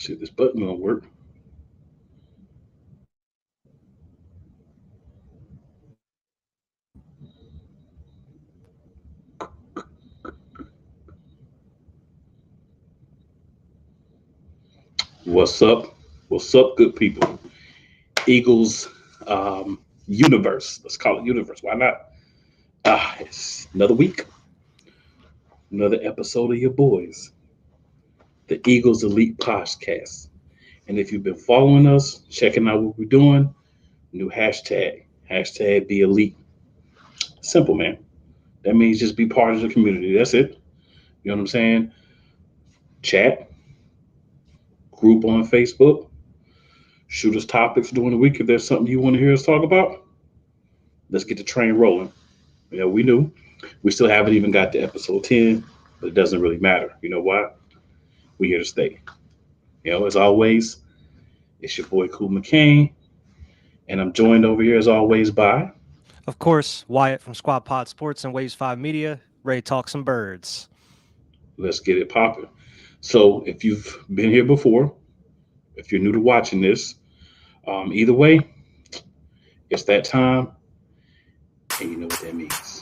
See if this button gonna work. What's up? What's up, good people? Eagles universe. Let's call it universe. Why not? It's another week, another episode of your boys, the Eagles Elite Podcast. And if you've been following us, checking out what we're doing, new hashtag be elite. Simple, man. That means just be part of the community. That's it. You know what I'm saying? Chat, group on Facebook, shoot us topics during the week if there's something you want to hear us talk about. Let's get the train rolling. Yeah, we knew. We still haven't even got to episode 10, but it doesn't really matter. You know why? We're here to stay. As always, it's your boy Cool McCain, and I'm joined over here as always by. Of course, Wyatt from Squad Pod Sports and Waves 5 Media, ready to talk some birds. Let's get it popping. So, if you've been here before, if you're new to watching this, either way, it's that time, and you know what that means.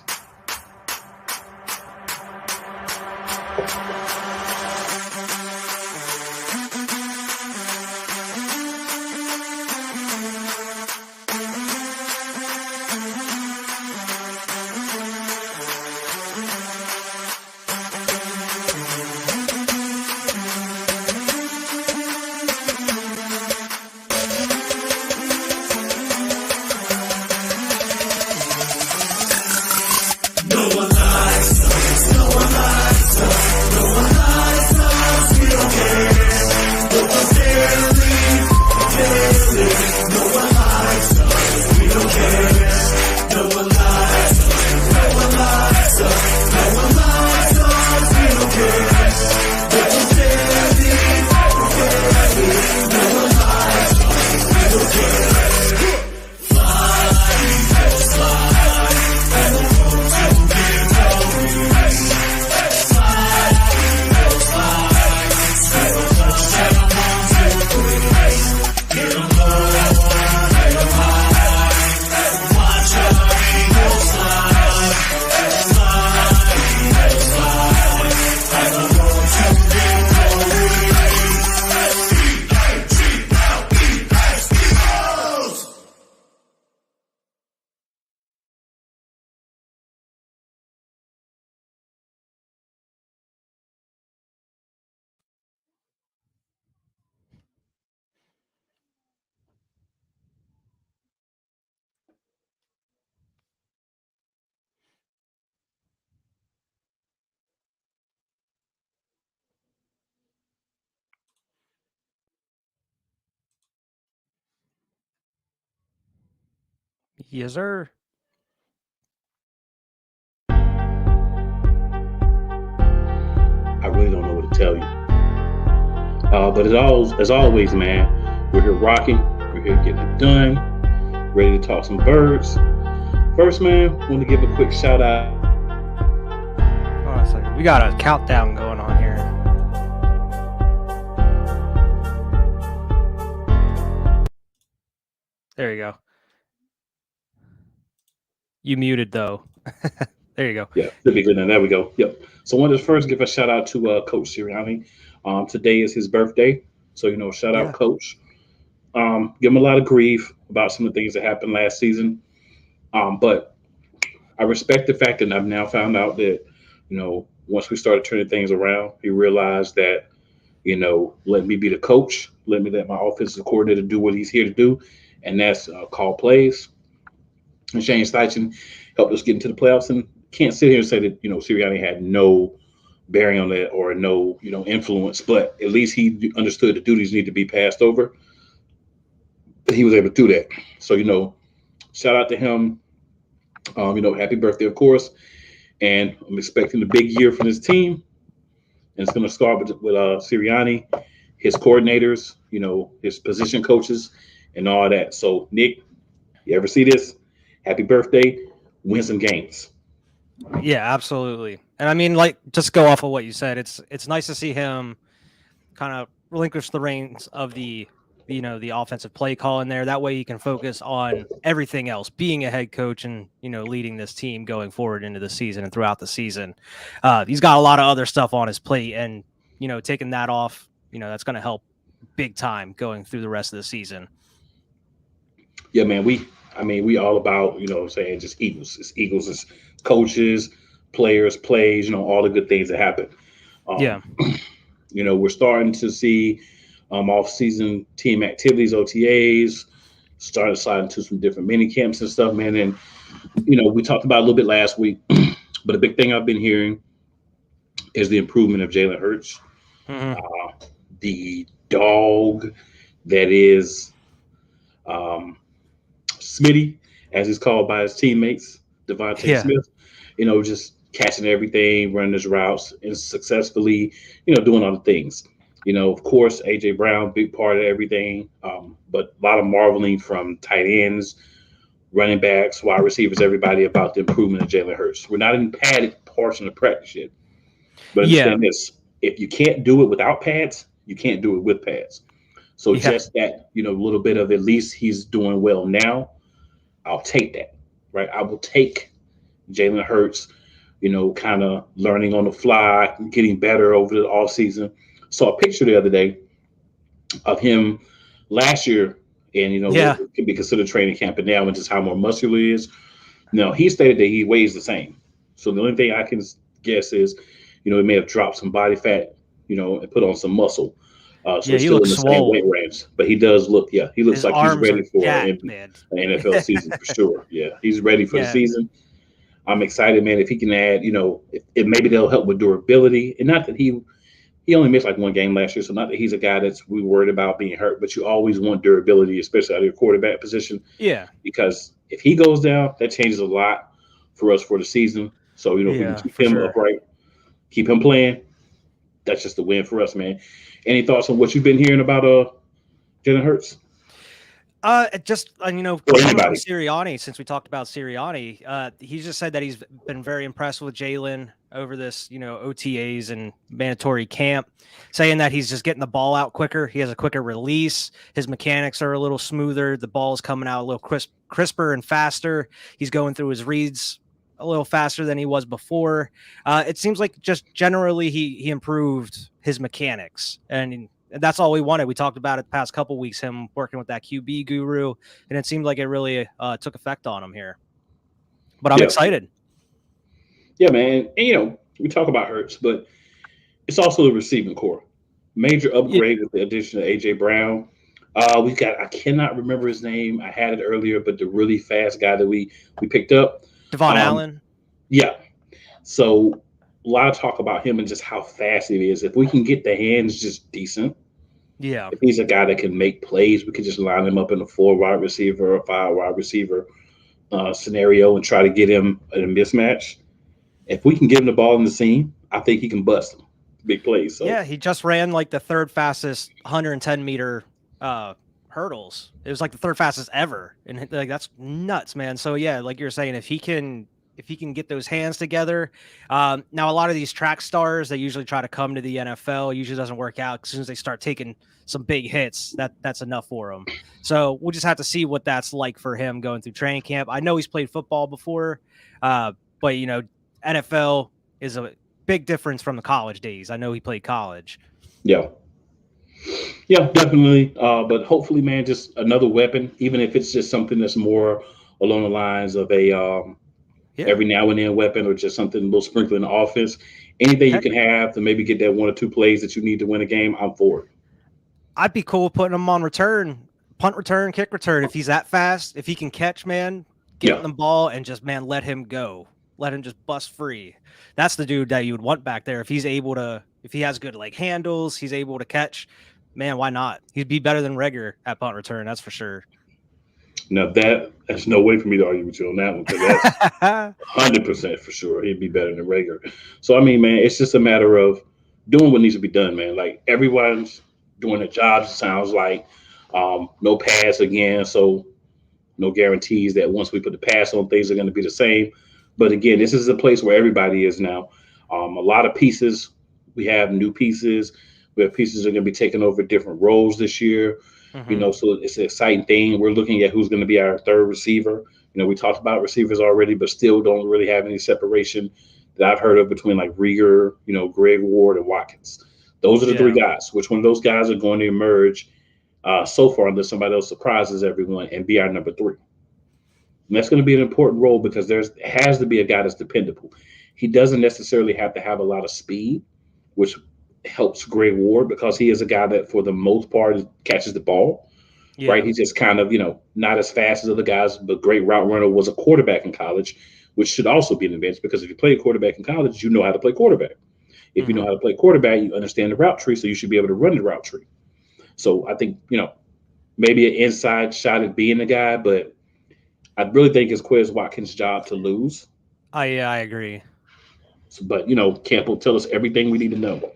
Yes, sir. I really don't know what to tell you. But as always, man, we're here rocking. We're here getting it done. Ready to talk some birds. First, man, want to give a quick shout out. Hold on a second. We got a countdown going on here. There you go. You muted, though. There you go. Yeah, should be good now. There we go. Yep. So I wanted to first give a shout out to Coach Sirianni. Today is his birthday. So, shout out, Coach. Give him a lot of grief about some of the things that happened last season. But I respect the fact that I've now found out that, once we started turning things around, he realized that, let me be the coach, let my offensive coordinator do what he's here to do, and that's call plays. And Shane Steichen helped us get into the playoffs, and can't sit here and say that, Sirianni had no bearing on that or no, influence, but at least he understood the duties need to be passed over. He was able to do that. So, shout out to him. Happy birthday, of course. And I'm expecting a big year from this team. And it's going to start with Sirianni, his coordinators, his position coaches, and all that. So, Nick, you ever see this? Happy birthday. Win some games. Yeah, absolutely. And I mean, just go off of what you said. It's nice to see him kind of relinquish the reins of the offensive play call in there. That way he can focus on everything else, being a head coach and, leading this team going forward into the season and throughout the season. He's got a lot of other stuff on his plate, and, taking that off, that's going to help big time going through the rest of the season. Yeah, man, we all about, what I'm saying, just Eagles. It's Eagles, it's coaches, players, plays, all the good things that happen. Yeah. We're starting to see off-season team activities, OTAs, starting to slide into some different mini camps and stuff, man. And, we talked about a little bit last week, but a big thing I've been hearing is the improvement of Jalen Hurts. The dog that is Smitty, as he's called by his teammates, Devontae Smith, just catching everything, running his routes, and successfully, doing all the things. Of course, AJ Brown, big part of everything, but a lot of marveling from tight ends, running backs, wide receivers, everybody about the improvement of Jalen Hurts. We're not in padded portion of practice yet, but understand this: if you can't do it without pads, you can't do it with pads. So just that, a little bit of, at least he's doing well now, I'll take that, right? I will take Jalen Hurts, kind of learning on the fly, getting better over the off season. Saw a picture the other day of him last year, and it can be considered training camp, and now and just how more muscular he is. Now he stated that he weighs the same. So the only thing I can guess is, he may have dropped some body fat, and put on some muscle. So he's still in the same weight range, but he does look, he looks like he's ready for an NFL season for sure. Yeah, he's ready for the season. I'm excited, man. If he can add, if maybe they'll help with durability, and not that he only missed like one game last year, so not that he's a guy that's we worried about being hurt, but you always want durability, especially out of your quarterback position. Yeah, because if he goes down, that changes a lot for us for the season. So if we can keep him upright, keep him playing, that's just a win for us, man. Any thoughts on what you've been hearing about Jalen Hurts? Just Sirianni, since we talked about Sirianni, he just said that he's been very impressed with Jalen over this, OTAs and mandatory camp, saying that he's just getting the ball out quicker. He has a quicker release. His mechanics are a little smoother. The ball is coming out a little crisper and faster. He's going through his reads a little faster than he was before. It seems like just generally he improved his mechanics, and that's all we wanted. We talked about it the past couple weeks, him working with that QB guru, and it seemed like it really took effect on him here. But I'm excited. Yeah, man. And, we talk about Hurts, but it's also the receiving core. Major upgrade with the addition of AJ Brown. We got, I cannot remember his name. I had it earlier, but the really fast guy that we picked up. Devon Allen. Yeah. So a lot of talk about him and just how fast he is. If we can get the hands just decent. Yeah. If he's a guy that can make plays, we could just line him up in a 4 wide receiver or 5 wide receiver scenario and try to get him in a mismatch. If we can give him the ball in the seam, I think he can bust them. Big plays. So. Yeah, he just ran like the third fastest 110-meter hurdles. It was like the third fastest ever, and like that's nuts, man. So yeah, like you're saying, if he can get those hands together. Now a lot of these track stars, they usually try to come to the NFL. Usually doesn't work out. As soon as they start taking some big hits, that's enough for them. So we'll just have to see what that's like for him going through training camp. I know he's played football before, but NFL is a big difference from the college days. I know he played college. Yeah, definitely. But hopefully, man, just another weapon, even if it's just something that's more along the lines of a every now and then weapon, or just something a little sprinkle in the offense. Anything you can have to maybe get that 1 or 2 plays that you need to win a game, I'm for it. I'd be cool putting him on return, punt return, kick return. If he's that fast, if he can catch, man, get the ball and just, man, let him go. Let him just bust free. That's the dude that you would want back there. If he's able to, if he has good like handles, he's able to catch, man, why not? He'd be better than Reagor at punt return. That's for sure. Now that's no way for me to argue with you on that one, because that's 100% for sure. He'd be better than Reagor. So, I mean, man, it's just a matter of doing what needs to be done, man. Like, everyone's doing their jobs, it sounds like. No pass again, so no guarantees that once we put the pass on, things are going to be the same. But again, this is a place where everybody is now. A lot of pieces. We have new pieces. We have pieces that are going to be taking over different roles this year. Mm-hmm. So it's an exciting thing. We're looking at who's going to be our third receiver. We talked about receivers already, but still don't really have any separation that I've heard of between like Rieger, Greg Ward, and Watkins. Those are the three Yeah. guys. Which one of those guys are going to emerge so far, unless somebody else surprises everyone and be our number three? And that's going to be an important role because there has to be a guy that's dependable. He doesn't necessarily have to have a lot of speed, which helps Greg Ward because he is a guy that, for the most part, catches the ball. Right? Yeah. He's just kind of, not as fast as other guys, but great route runner. Was a quarterback in college, which should also be an advantage because if you play quarterback in college, you know how to play quarterback. If you know Mm-hmm. how to play quarterback, you understand the route tree, so you should be able to run the route tree. So I think, maybe an inside shot at being the guy, but I really think it's Quez Watkins' job to lose. I agree. So, but Camp will tell us everything we need to know.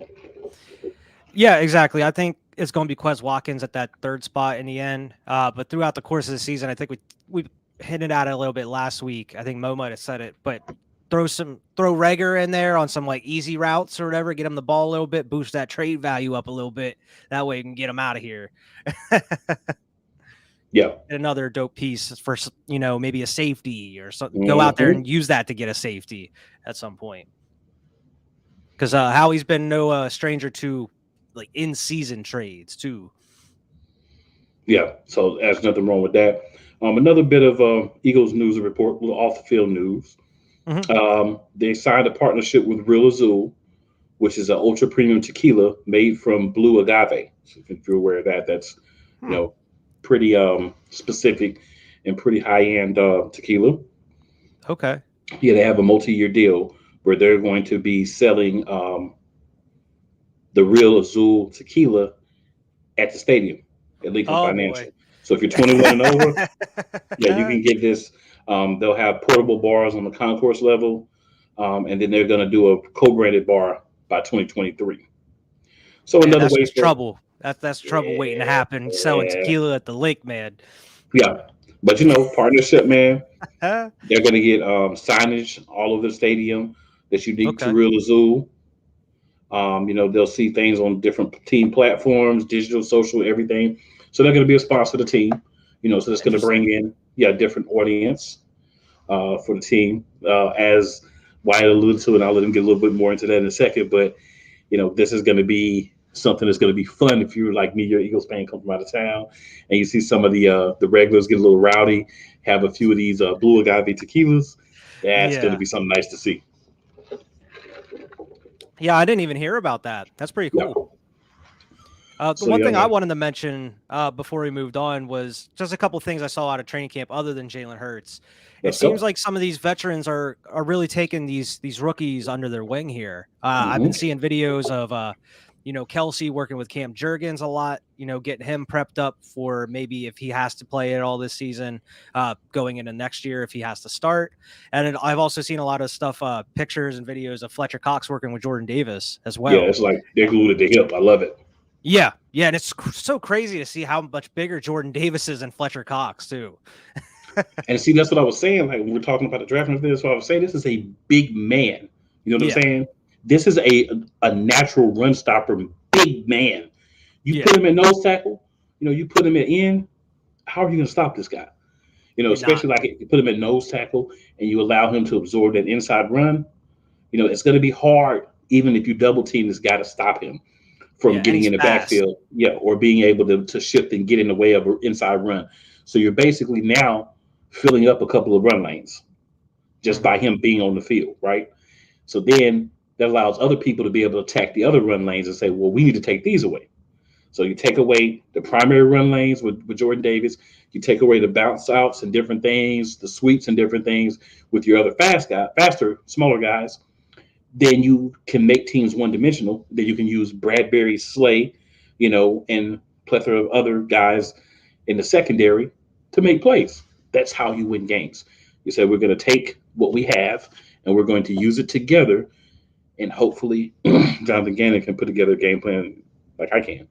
Yeah, exactly. I think it's going to be Quez Watkins at that third spot in the end. But throughout the course of the season, I think we hinted at it a little bit last week. I think Mo might have said it, but throw Rager in there on some like easy routes or whatever, get him the ball a little bit, boost that trade value up a little bit. That way you can get him out of here. Yeah. Another dope piece for maybe a safety or something. Go out there Mm-hmm. and use that to get a safety at some point. Because Howie's been no stranger to like in season trades too. Yeah. So there's nothing wrong with that. Another bit of Eagles news report, little off the field news. Mm-hmm. They signed a partnership with Real Azul, which is an ultra premium tequila made from blue agave. So if you're aware of that, that's you know pretty specific and pretty high end tequila. Okay. Yeah, they have a multi-year deal where they're going to be selling the Real Azul tequila at the stadium at Lincoln Oh boy. Financial. So if you're 21 and over, yeah, you can get this. They'll have portable bars on the concourse level, and then they're going to do a co-branded bar by 2023. So Man, another that's way just for trouble. That's trouble waiting to happen. Selling yeah, tequila at the lake, man. yeah, but partnership, man. Huh? They're going to get signage all over the stadium that's unique to Okay. Real Azul. They'll see things on different team platforms, digital, social, everything. So they're going to be a sponsor of the team. So that's going to bring Interesting. in a different audience for the team. As Wyatt alluded to, and I'll let him get a little bit more into that in a second. But this is going to be something that's going to be fun if you're like me, you're an Eagles fan, come from out of town, and you see some of the regulars get a little rowdy, have a few of these blue agave tequilas. That's going to Yeah. be something nice to see. Yeah, I didn't even hear about that. That's pretty Yeah. cool. The So one yeah, thing I man. wanted to mention before we moved on was just a couple things I saw out of training camp other than Jalen Hurts. It Let's seems go. like some of these veterans are really taking these rookies under their wing here. I've been Hmm. seeing videos of Kelsey working with Cam Jurgens a lot, getting him prepped up for maybe if he has to play it all this season, going into next year if he has to start. And I've also seen a lot of stuff, pictures and videos of Fletcher Cox working with Jordan Davis as Yeah, well. it's like they're glued at the hip. I love it. Yeah, yeah, and it's so crazy to see how much bigger Jordan Davis is than Fletcher Cox too. And see, that's what I was saying. Like when we're talking about the draft and everything, so I was saying this is a big man. You know what I'm Yeah, saying? This is a natural run stopper, big man. You yeah, put him in nose tackle, you put him in. How are you going to stop this guy? you're not. Especially like if you put him at nose tackle and you allow him to absorb that inside run. It's going to be hard, even if you double team this guy to stop him from Yeah, and getting he's in the fast. backfield, or being able to shift and get in the way of an inside run. So you're basically now filling up a couple of run lanes just Hmm. by him being on the field, right? So then that allows other people to be able to attack the other run lanes and say, well, we need to take these away. So you take away the primary run lanes with Jordan Davis. You take away the bounce outs and different things, the sweeps and different things with your other faster, smaller guys. Then you can make teams one dimensional. Then you can use Bradbury, Slay, and plethora of other guys in the secondary to make plays. That's how you win games. You say we're going to take what we have and we're going to use it together, and hopefully Jonathan Gannon can put together a game plan like I can.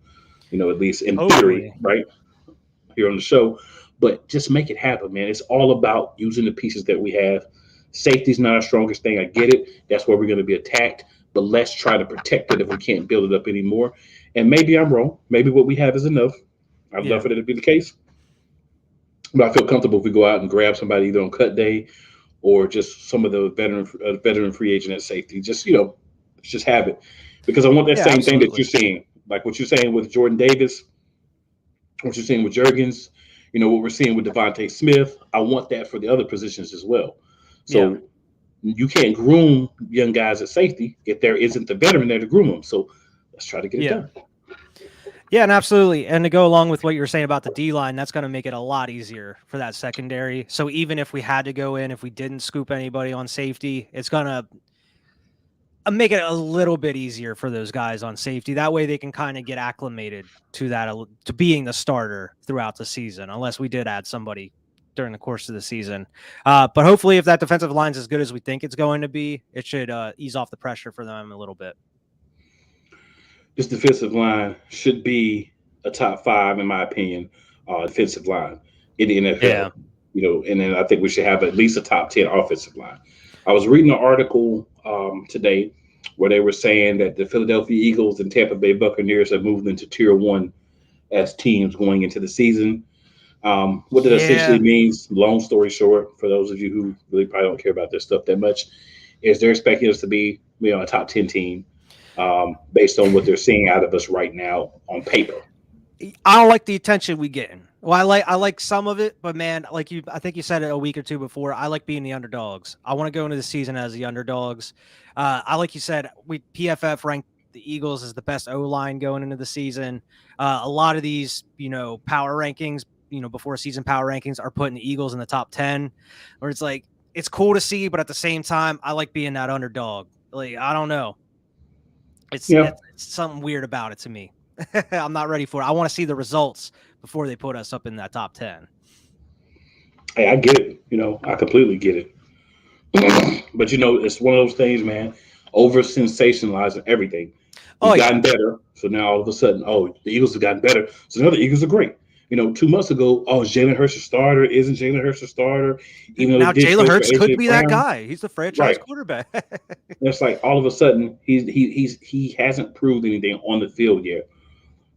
At least in theory, Hopefully. right here on the show. But just make it happen, man. It's all about using the pieces that we have. Safety's not our strongest thing. I get it. That's where we're going to be attacked. But let's try to protect it if we can't build it up anymore. And maybe I'm wrong. Maybe what we have is enough. I'd love Yeah. for that to be the case. But I feel comfortable if we go out and grab somebody either on cut day or just some of the veteran free agent at safety. Just just have it because I want that Yeah, same thing that absolutely. you're seeing, like what you're saying with Jordan Davis, what you're seeing with Jurgens, what we're seeing with Devontae Smith. I want that for the other positions as well. Yeah. So you can't groom young guys at safety if there isn't the veteran there to groom them. So let's try to get it Yeah. done. Yeah, and absolutely. And to go along with what you were saying about the D line, that's going to make it a lot easier for that secondary. So even if we had to go in, if we didn't scoop anybody on safety, it's going to make it a little bit easier for those guys on safety. That way they can kind of get acclimated to that, to being the starter throughout the season, unless we did add somebody during the course of the season. But hopefully if that defensive line's as good as we think it's going to be, it should ease off the pressure for them a little bit. This defensive line should be a top five, in my opinion, defensive line in the NFL. Yeah. And then I think we should have at least a top 10 offensive line. I was reading an article today where they were saying that the Philadelphia Eagles and Tampa Bay Buccaneers have moved into tier one as teams going into the season. What that essentially Yeah. means, long story short, for those of you who really probably don't care about this stuff that much, is they're expecting us to be a top 10 team based on what they're seeing out of us right now on paper. I don't like the attention we getting. Well, I like some of it, but man, I think you said it a week or two before. I like being the underdogs. I want to go into the season as the underdogs. I like you said, PFF ranked the Eagles as the best O line going into the season. A lot of these, power rankings, before season power rankings are putting the Eagles in the top 10, where it's like it's cool to see, but at the same time, I like being that underdog. Like I don't know, Yeah, it's something weird about it to me. I'm not ready for it. I want to see the results before they put us up in that top 10. hey, I get it. I completely get it. But it's one of those things, man. Over sensationalizing everything. Oh, We've yeah. gotten better, so now all of a sudden, oh, the Eagles have gotten better. So now the Eagles are great. 2 months ago, oh, is Jalen Hurts a starter? Isn't Jalen Hurts a starter? Even though they Now did Jalen trade for Hurts could AJ be that Brown, guy. He's the franchise right? quarterback. It's like all of a sudden he hasn't proved anything on the field yet.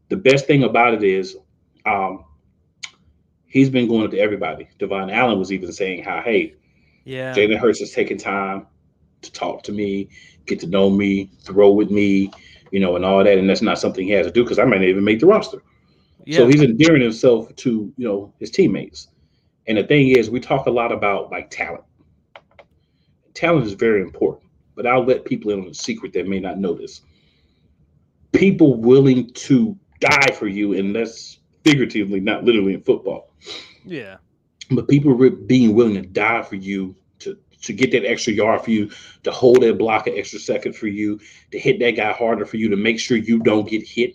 The best thing about it is um, he's been going to everybody. Devon Allen was even saying how, hey, Yeah. Jalen Hurts is taking time to talk to me, get to know me, throw with me, and all that. And that's not something he has to do because I might not even make the roster. So Yeah. he's endearing himself to, his teammates. And the thing is, we talk a lot about like talent. Talent is very important, but I'll let people in on a secret that may not know this. People willing to die for you, and that's figuratively, not literally in football, Yeah. but people being willing to die for you to get that extra yard for you, to hold that block an extra second for you, to hit that guy harder for you, to make sure you don't get hit.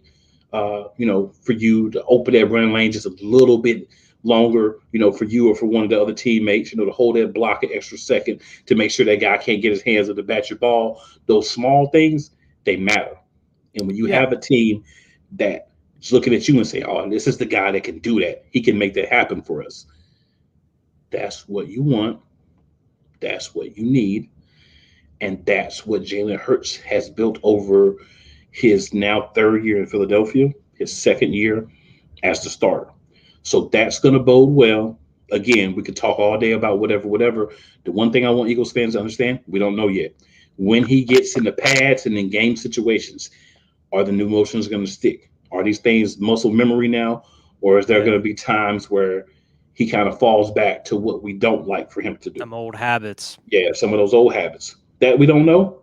For you to open that running lane just a little bit longer, for you or for one of the other teammates, to hold that block an extra second to make sure that guy can't get his hands on the bat your ball. Those small things, they matter. And when you Yeah. have a team that is looking at you and say, "Oh, this is the guy that can do that. He can make that happen for us." That's what you want. That's what you need. And that's what Jalen Hurts has built over his now third year in Philadelphia, his second year as the starter. So that's going to bode well. Again, we could talk all day about whatever, whatever. The one thing I want Eagles fans to understand, we don't know yet. When he gets in the pads and in game situations, are the new motions going to stick? Are these things muscle memory now? Or is there Yeah. going to be times where he kind of falls back to what we don't like for him to do? Them old habits. Yeah, some of those old habits that we don't know,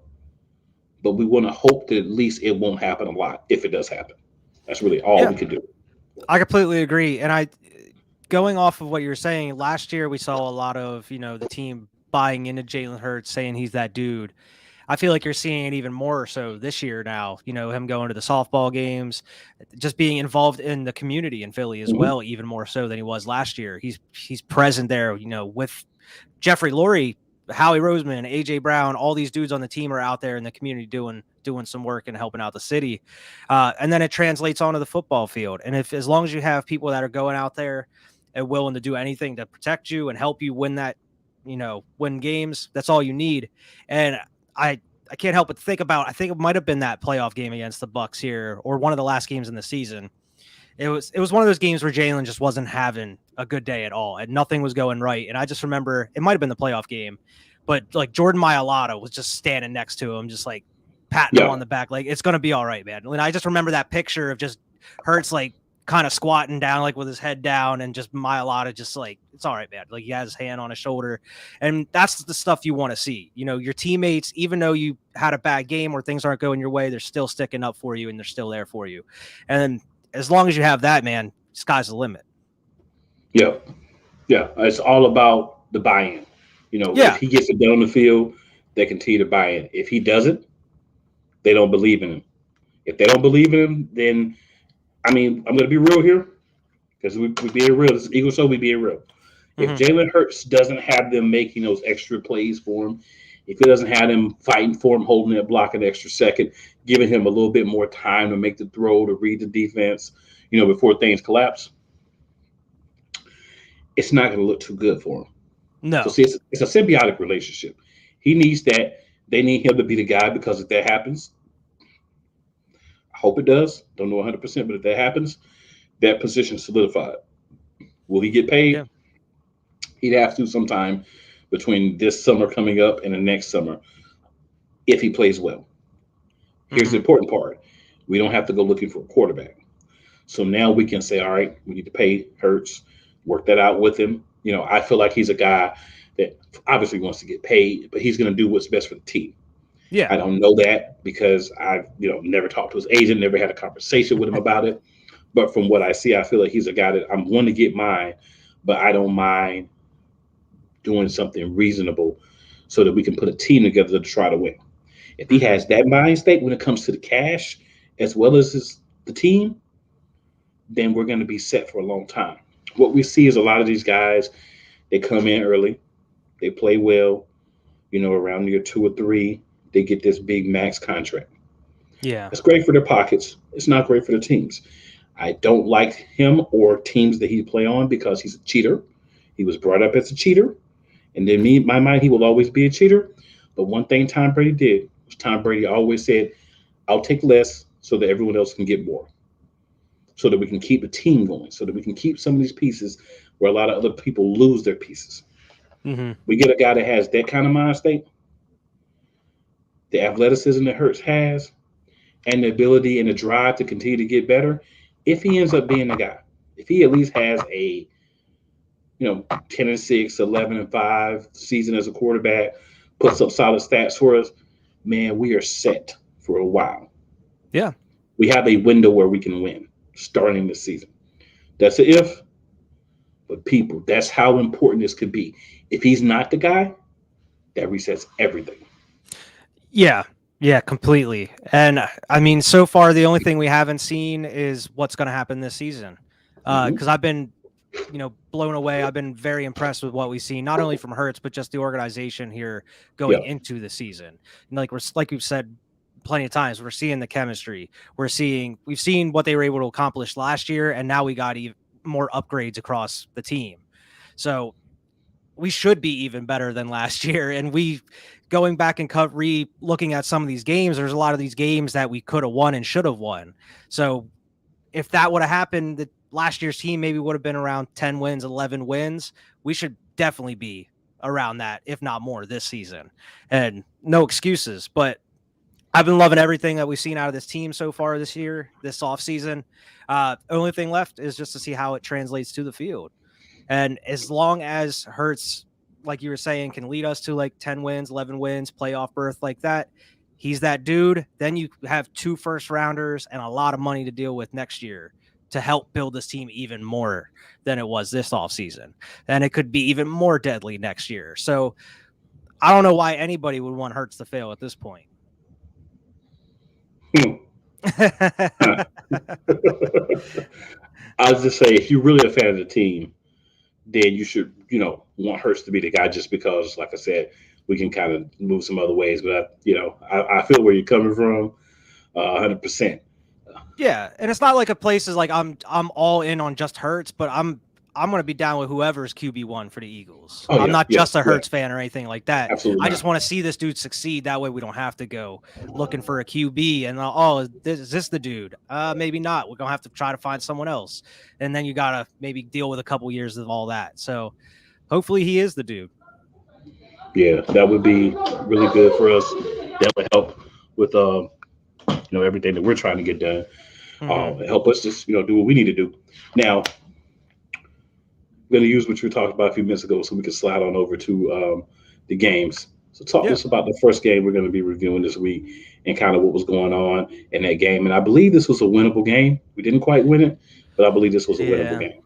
but we want to hope that at least it won't happen a lot if it does happen. That's really all Yeah. we can do. I completely agree. And going off of what you're saying, last year we saw a lot of, the team buying into Jalen Hurts, saying he's that dude. I feel like you're seeing it even more so this year now, him going to the softball games, just being involved in the community in Philly as Mm-hmm. well, even more so than he was last year. He's present there, with Jeffrey Lurie, Howie Roseman, AJ Brown, all these dudes on the team are out there in the community doing some work and helping out the city. And then it translates onto the football field. And as long as you have people that are going out there and willing to do anything to protect you and help you win that, win games, that's all you need. And I I can't help but think about, I think it might have been that playoff game against the Bucks here, or one of the last games in the season. It was one of those games where Jalen just wasn't having a good day at all, and nothing was going right. And I just remember, it might have been the playoff game, but like Jordan Mailata was just standing next to him, just like patting him on the back, like, it's going to be all right, man. And I just remember that picture of just Hurts like kind of squatting down, like with his head down, and just Mailata just like, it's all right, man. Like, he has his hand on his shoulder, and that's the stuff you want to see. You know, your teammates, even though you had a bad game or things aren't going your way, they're still sticking up for you and they're still there for you. And as long as you have that, man, sky's the limit. Yeah. Yeah. It's all about the buy-in. You know, if he gets it done on the field, they continue to buy in. If he doesn't, they don't believe in him. If they don't believe in him, then, I mean, I'm going to be real here, because we being real. This is Eagle Show, we being real. If Jalen Hurts doesn't have them making those extra plays for him, if he doesn't have them fighting for him, holding that block an extra second, giving him a little bit more time to make the throw, to read the defense, you know, before things collapse, it's not going to look too good for him. No. So see, it's a symbiotic relationship. He needs that. They need him to be the guy, because if that happens, I hope it does. Don't know 100%, but if that happens, that position is solidified. Will he get paid? Yeah. He'd have to sometime between this summer coming up and the next summer, if he plays well. Here's the important part. We don't have to go looking for a quarterback. So now we can say, all right, we need to pay Hurts, work that out with him. You know, I feel like he's a guy that obviously wants to get paid, but he's going to do what's best for the team. Yeah. I don't know that, because I've, never talked to his agent, never had a conversation with him about it. But from what I see, I feel like he's a guy that I'm going to get mine, but I don't mind doing something reasonable so that we can put a team together to try to win. If he has that mind state when it comes to the cash as well as the team, then we're going to be set for a long time. What we see is a lot of these guys, they come in early, they play well, around year 2 or 3, they get this big max contract. Yeah. It's great for their pockets. It's not great for the teams. I don't like him or teams that he play on, because he's a cheater. He was brought up as a cheater. And in my mind, he will always be a cheater. But one thing Tom Brady did was Tom Brady always said, I'll take less so that everyone else can get more, so that we can keep the team going, so that we can keep some of these pieces where a lot of other people lose their pieces. We get a guy that has that kind of mind state, the athleticism that Hurts has, and the ability and the drive to continue to get better. If he ends up being the guy, if he at least has a 10-6, 11-5 season as a quarterback, puts up solid stats for us, man, we are set for a while. Yeah. We have a window where we can win starting this season. That's an if, but people, that's how important this could be. If he's not the guy, that resets everything. Yeah. Yeah, completely. And I mean, so far, the only thing we haven't seen is what's going to happen this season. Because I've been, blown away. I've been very impressed with what we've seen, not only from Hurts, but just the organization here going into the season. And like we've said plenty of times, we're seeing the chemistry. We've seen what they were able to accomplish last year, and now we got even more upgrades across the team. So we should be even better than last year. And going back and looking at some of these games, there's a lot of these games that we could have won and should have won. So if that would have happened, the last year's team maybe would have been around 10 wins, 11 wins. We should definitely be around that, if not more, this season. And no excuses, but I've been loving everything that we've seen out of this team so far this year, this offseason. Only thing left is just to see how it translates to the field. And as long as Hurts, like you were saying, can lead us to like 10 wins, 11 wins, playoff berth like that, he's that dude. Then you have 2 first-rounders and a lot of money to deal with next year to help build this team even more than it was this offseason. And it could be even more deadly next year. So I don't know why anybody would want Hurts to fail at this point. I'll just say, if you're really a fan of the team, then you should, want Hurts to be the guy, just because, like I said, we can kind of move some other ways. But, I feel where you're coming from 100%. Yeah, and it's not like a place is like I'm all in on just Hurts, but I'm I'm going to be down with whoever's QB1 for the Eagles. Oh, I'm yeah, not yeah, just a yeah. Hurts fan or anything like that. Absolutely I not. just want to see this dude succeed. That way we don't have to go looking for a QB and, oh, is this the dude? Maybe not. We're going to have to try to find someone else. And then you got to maybe deal with a couple years of all that. So hopefully he is the dude. Yeah, that would be really good for us. That would help with everything that we're trying to get done. Mm-hmm. Help us just do what we need to do. Now, I'm going to use what you were talking about a few minutes ago, so we can slide on over to the games. So talk to Yeah. us about the first game we're going to be reviewing this week and kind of what was going on in that game. And I believe this was a winnable game. We didn't quite win it, but I believe this was a winnable Yeah. game.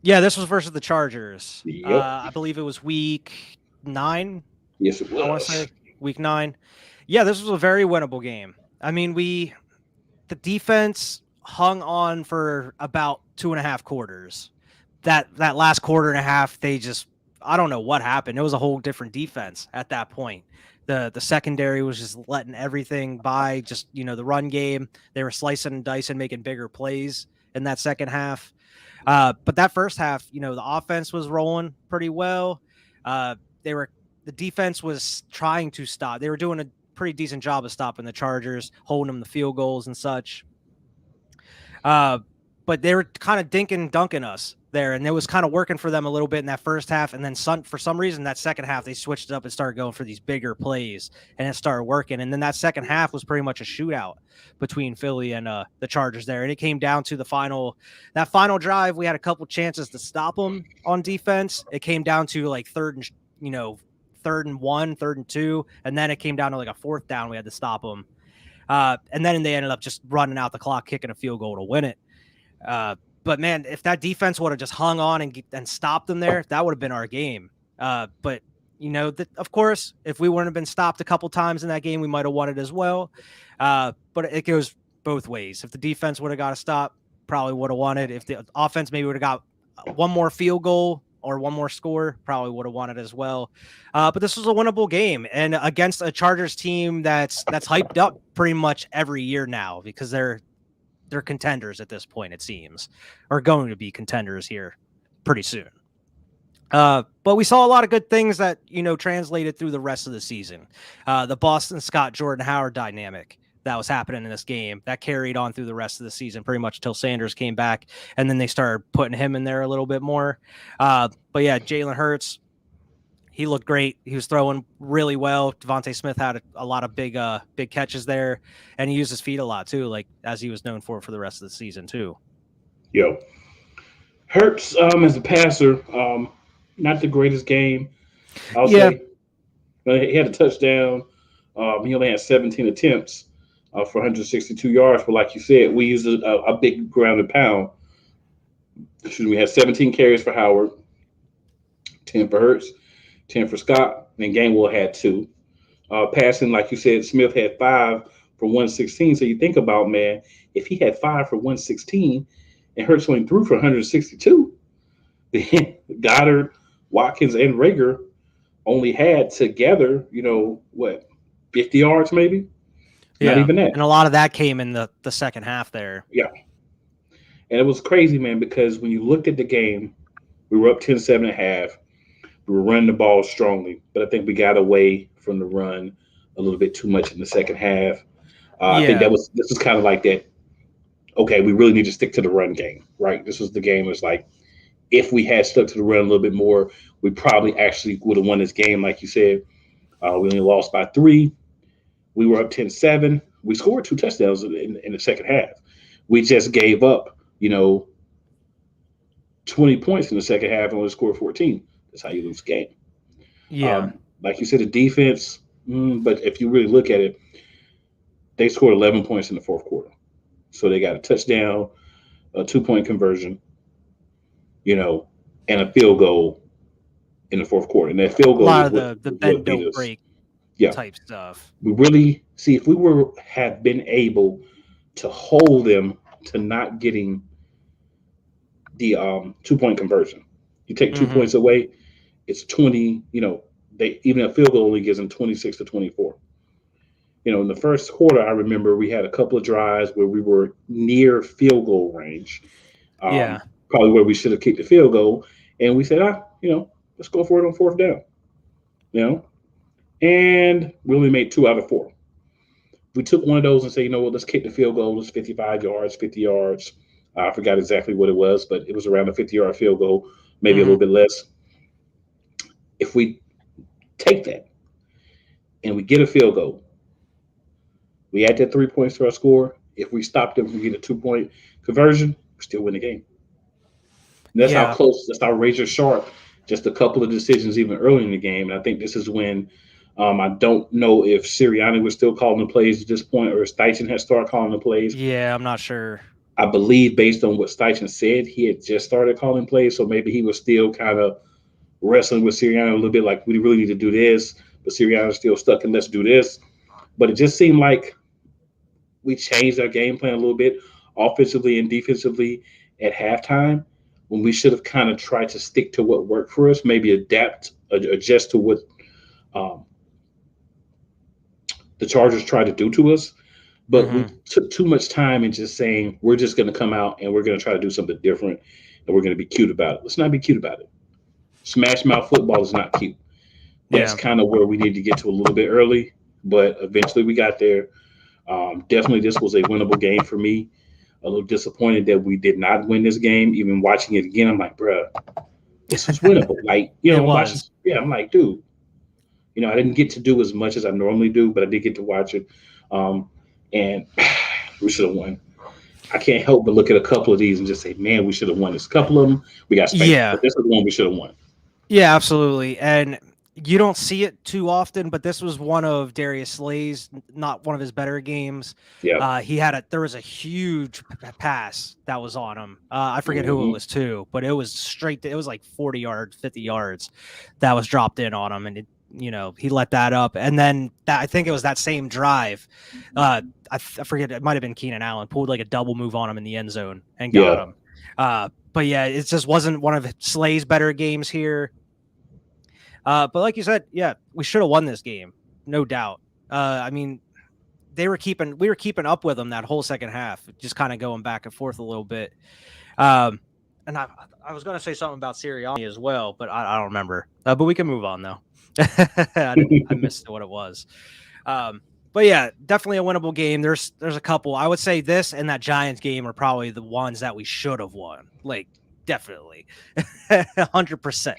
Yeah, this was versus the Chargers. Yep. I believe it was week 9. Yes, it I want to was. say week 9. Yeah, this was a very winnable game. I mean, the defense hung on for about 2.5 quarters. That last quarter and a half, I don't know what happened. It was a whole different defense at that point. The secondary was just letting everything by, just, the run game. They were slicing and dicing, making bigger plays in that second half. But that first half, the offense was rolling pretty well. They were the defense was trying to stop. They were doing a pretty decent job of stopping the Chargers, holding them the field goals and such. But they were kind of dunking us there, and it was kind of working for them a little bit in that first half. And then for some reason, that second half, they switched it up and started going for these bigger plays, and it started working. And then that second half was pretty much a shootout between Philly and the Chargers there. And it came down to that final drive. We had a couple chances to stop them on defense. It came down to like third and 1, 3rd and 2, and then it came down to like a 4th down. We had to stop them. And then they ended up just running out the clock, kicking a field goal to win it. But man, if that defense would have just hung on and stopped them there, that would have been our game. But of course, if we wouldn't have been stopped a couple times in that game, we might have won it as well. But it goes both ways. If the defense would have got a stop, probably would have won it. If the offense maybe would have got one more field goal or one more score, probably would have won it as well. But this was a winnable game, and against a Chargers team that's hyped up pretty much every year now, because they're contenders at this point, it seems, or going to be contenders here pretty soon. But we saw a lot of good things that, translated through the rest of the season. The Boston Scott Jordan Howard dynamic that was happening in this game, that carried on through the rest of the season pretty much until Sanders came back, and then they started putting him in there a little bit more. But yeah, Jalen Hurts, he looked great. He was throwing really well. Devontae Smith had a lot of big catches there, and he used his feet a lot too, like as he was known for the rest of the season too. Yo, Hurts as a passer, not the greatest game. I'll say. He had a touchdown. He only had 17 attempts for 162 yards. But like you said, we used a big ground and pound. Excuse me, we had 17 carries for Howard, 10 for Hurts, 10 for Scott, and Gainwell had 2. Passing, like you said, Smith had 5 for 116. So you think about, man, if he had 5 for 116 and Hurts only threw for 162, then Goddard, Watkins, and Rager only had together, 50 yards maybe? Yeah. Not even that. And a lot of that came in the second half there. Yeah. And it was crazy, man, because when you looked at the game, we were up 10-7 at half. We were running the ball strongly, but I think we got away from the run a little bit too much in the second half. I think this was kind of like that. Okay, we really need to stick to the run game, right? This was the game. It's like, if we had stuck to the run a little bit more, we probably actually would have won this game, like you said. We only lost by 3. We were up 10-7. We scored 2 touchdowns in the second half. We just gave up, 20 points in the second half and only scored 14. That's how you lose the game. Yeah. Like you said, the defense, but if you really look at it, they scored 11 points in the fourth quarter. So they got a touchdown, a 2-point conversion, and a field goal in the fourth quarter. And that field goal, a lot of the bend don't break type stuff. We really see, if we had been able to hold them to not getting the 2-point conversion. You take 2 points away, it's 20. They even a field goal only gives them 26-24. In the first quarter, I remember we had a couple of drives where we were near field goal range. probably where we should have kicked the field goal. And we said, let's go for it on fourth down. You know, and we only made 2 out of 4. We took one of those and said, you know what, let's kick the field goal. It's 55 yards, 50 yards. I forgot exactly what it was, but it was around a 50-yard field goal, maybe a little bit less. If we take that and we get a field goal, we add that 3 points to our score. If we stop them, we get a 2-point conversion, we still win the game. And that's how close, that's how razor sharp just a couple of decisions even early in the game. And I think this is when I don't know if Sirianni was still calling the plays at this point or if Steichen had started calling the plays. Yeah, I'm not sure. I believe based on what Steichen said, he had just started calling plays. So maybe he was still kind of wrestling with Sirianni a little bit like, we really need to do this. But Sirianni's still stuck in let's do this. But it just seemed like we changed our game plan a little bit offensively and defensively at halftime when we should have kind of tried to stick to what worked for us, maybe adjust to what the Chargers tried to do to us. But we took too much time in just saying, we're just going to come out and we're going to try to do something different and we're going to be cute about it. Let's not be cute about it. Smash mouth football is not cute. That's kind of where we need to get to a little bit early, but eventually we got there. Definitely this was a winnable game for me. A little disappointed that we did not win this game. Even watching it again, I'm like, bruh, this was winnable. Like, I'm like, dude, I didn't get to do as much as I normally do, but I did get to watch it. And we should have won. I can't help but look at a couple of these and just say, man, we should have won this. A couple of them, we got spanked. Yeah. But this is the one we should have won. Yeah, absolutely. And you don't see it too often, but this was one of Darius Slay's, not one of his better games. Yeah. There was a huge pass that was on him. I forget who it was to, but it was straight. It was like 40 yards, 50 yards that was dropped in on him. And he let that up. And then I think it was that same drive. I forget. It might've been Keenan Allen pulled like a double move on him in the end zone and got him. But yeah, it just wasn't one of Slay's better games here. But like you said, yeah, we should have won this game, no doubt. I mean, we were keeping up with them that whole second half, just kind of going back and forth a little bit. And I was going to say something about Sirianni as well, but I don't remember. But we can move on though. I missed what it was. But yeah, definitely a winnable game. There's a couple. I would say this and that Giants game are probably the ones that we should have won. Like, definitely, 100%.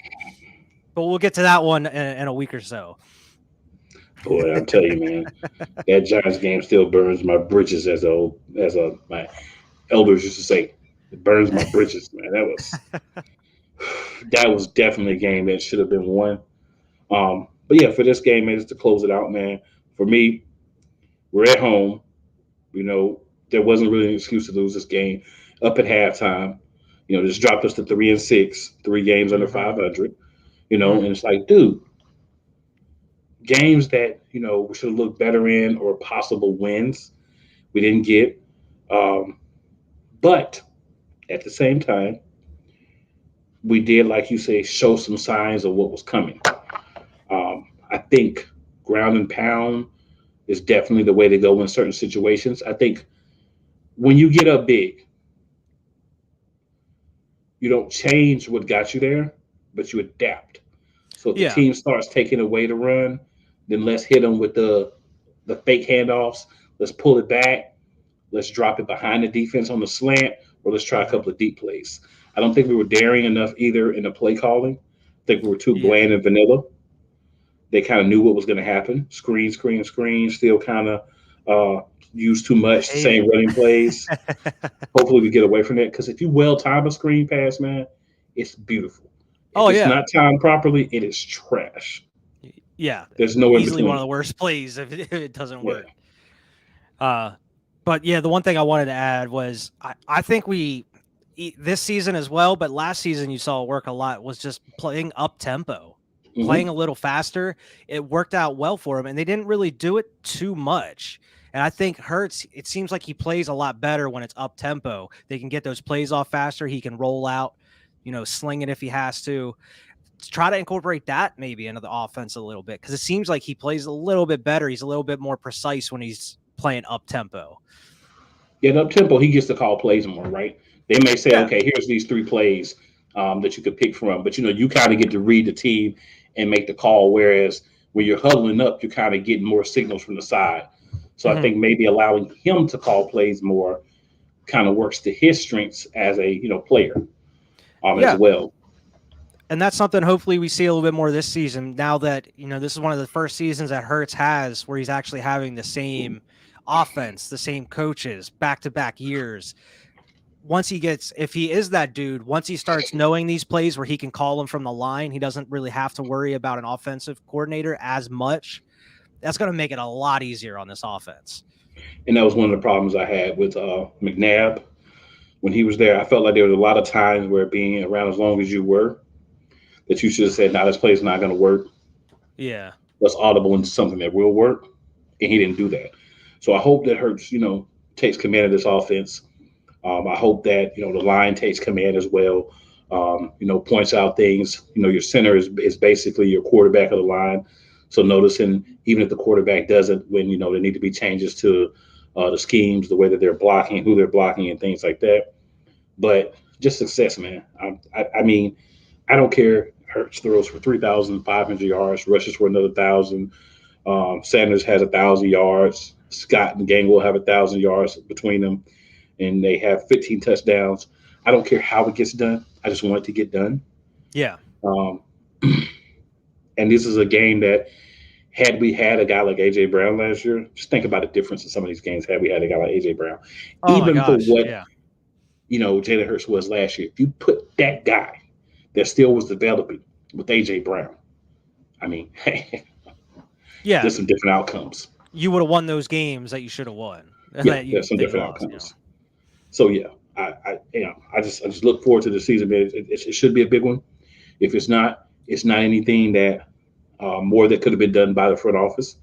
But we'll get to that one in a week or so. Boy, I'll tell you, man, that Giants game still burns my britches, as my elders used to say. It burns my britches, man. That was definitely a game that should have been won. But yeah, for this game, man, just to close it out, man. For me, we're at home. There wasn't really an excuse to lose this game. Up at halftime, this dropped us to 3-6, 3 games under 500. And it's like, dude, games that, we should have looked better in or possible wins, we didn't get. But at the same time, we did, like you say, show some signs of what was coming. I think ground and pound is definitely the way to go in certain situations. I think when you get up big, you don't change what got you there, but you adapt. So if the team starts taking away the run, then let's hit them with the fake handoffs. Let's pull it back. Let's drop it behind the defense on the slant, or let's try a couple of deep plays. I don't think we were daring enough either in the play calling. I think we were too bland and vanilla. They kind of knew what was going to happen. Screen, still kind of use too much, same running plays. Hopefully we get away from that, because if you well time a screen pass, man, it's beautiful. If it's not timed properly, it is trash. Yeah. There's no easily one of the worst plays if it doesn't work. But yeah, the one thing I wanted to add was I think we this season as well, but last season you saw it work a lot, was just playing up tempo. Playing a little faster. It worked out well for him, and they didn't really do it too much. And I think Hurts, it seems like he plays a lot better when it's up tempo. They can get those plays off faster. He can roll out, sling it if he has to. Try to incorporate that maybe into the offense a little bit, because it seems like he plays a little bit better. He's a little bit more precise when he's playing up tempo. Yeah, up tempo, he gets to call plays more, right? They may say, Yeah. okay, here's these three plays that you could pick from, but you kind of get to read the team and make the call. Whereas when you're huddling up, you kind of get more signals from the side. So I Mhm. think maybe allowing him to call plays more kind of works to his strengths as a player as Yeah. well. And that's something hopefully we see a little bit more this season. Now that this is one of the first seasons that Hurts has where he's actually having the same offense, the same coaches, back to back years. If he is that dude, once he starts knowing these plays where he can call them from the line, he doesn't really have to worry about an offensive coordinator as much. That's going to make it a lot easier on this offense. And that was one of the problems I had with McNabb when he was there. I felt like there was a lot of times where being around as long as you were, that you should have said, "Now this play is not going to work. Yeah. Let's audible into something that will work." And he didn't do that. So I hope that Hurts, takes command of this offense. I hope that the line takes command as well. Points out things. Your center is basically your quarterback of the line. So noticing even if the quarterback doesn't, when there need to be changes to the schemes, the way that they're blocking, who they're blocking, and things like that. But just success, man. I mean, I don't care. Hurts throws for 3,500 yards, rushes for another 1,000. Sanders has 1,000 yards. Scott and Gainwell have 1,000 yards between them, and they have 15 touchdowns. I don't care how it gets done. I just want it to get done. Yeah. Um, and this is a game that had we had a guy like AJ Brown last year, just think about the difference in some of these games. Had we had a guy like AJ Brown, Oh my even for gosh. what Yeah. Jalen Hurts was last year, if you put that guy that still was developing with AJ Brown, I mean, hey, Yeah. there's some different outcomes. You would have won those games that you should have won Yeah, that there's some they different lost. outcomes. So yeah, I just look forward to the season, man. It should be a big one. If it's not anything that more that could have been done by the front office.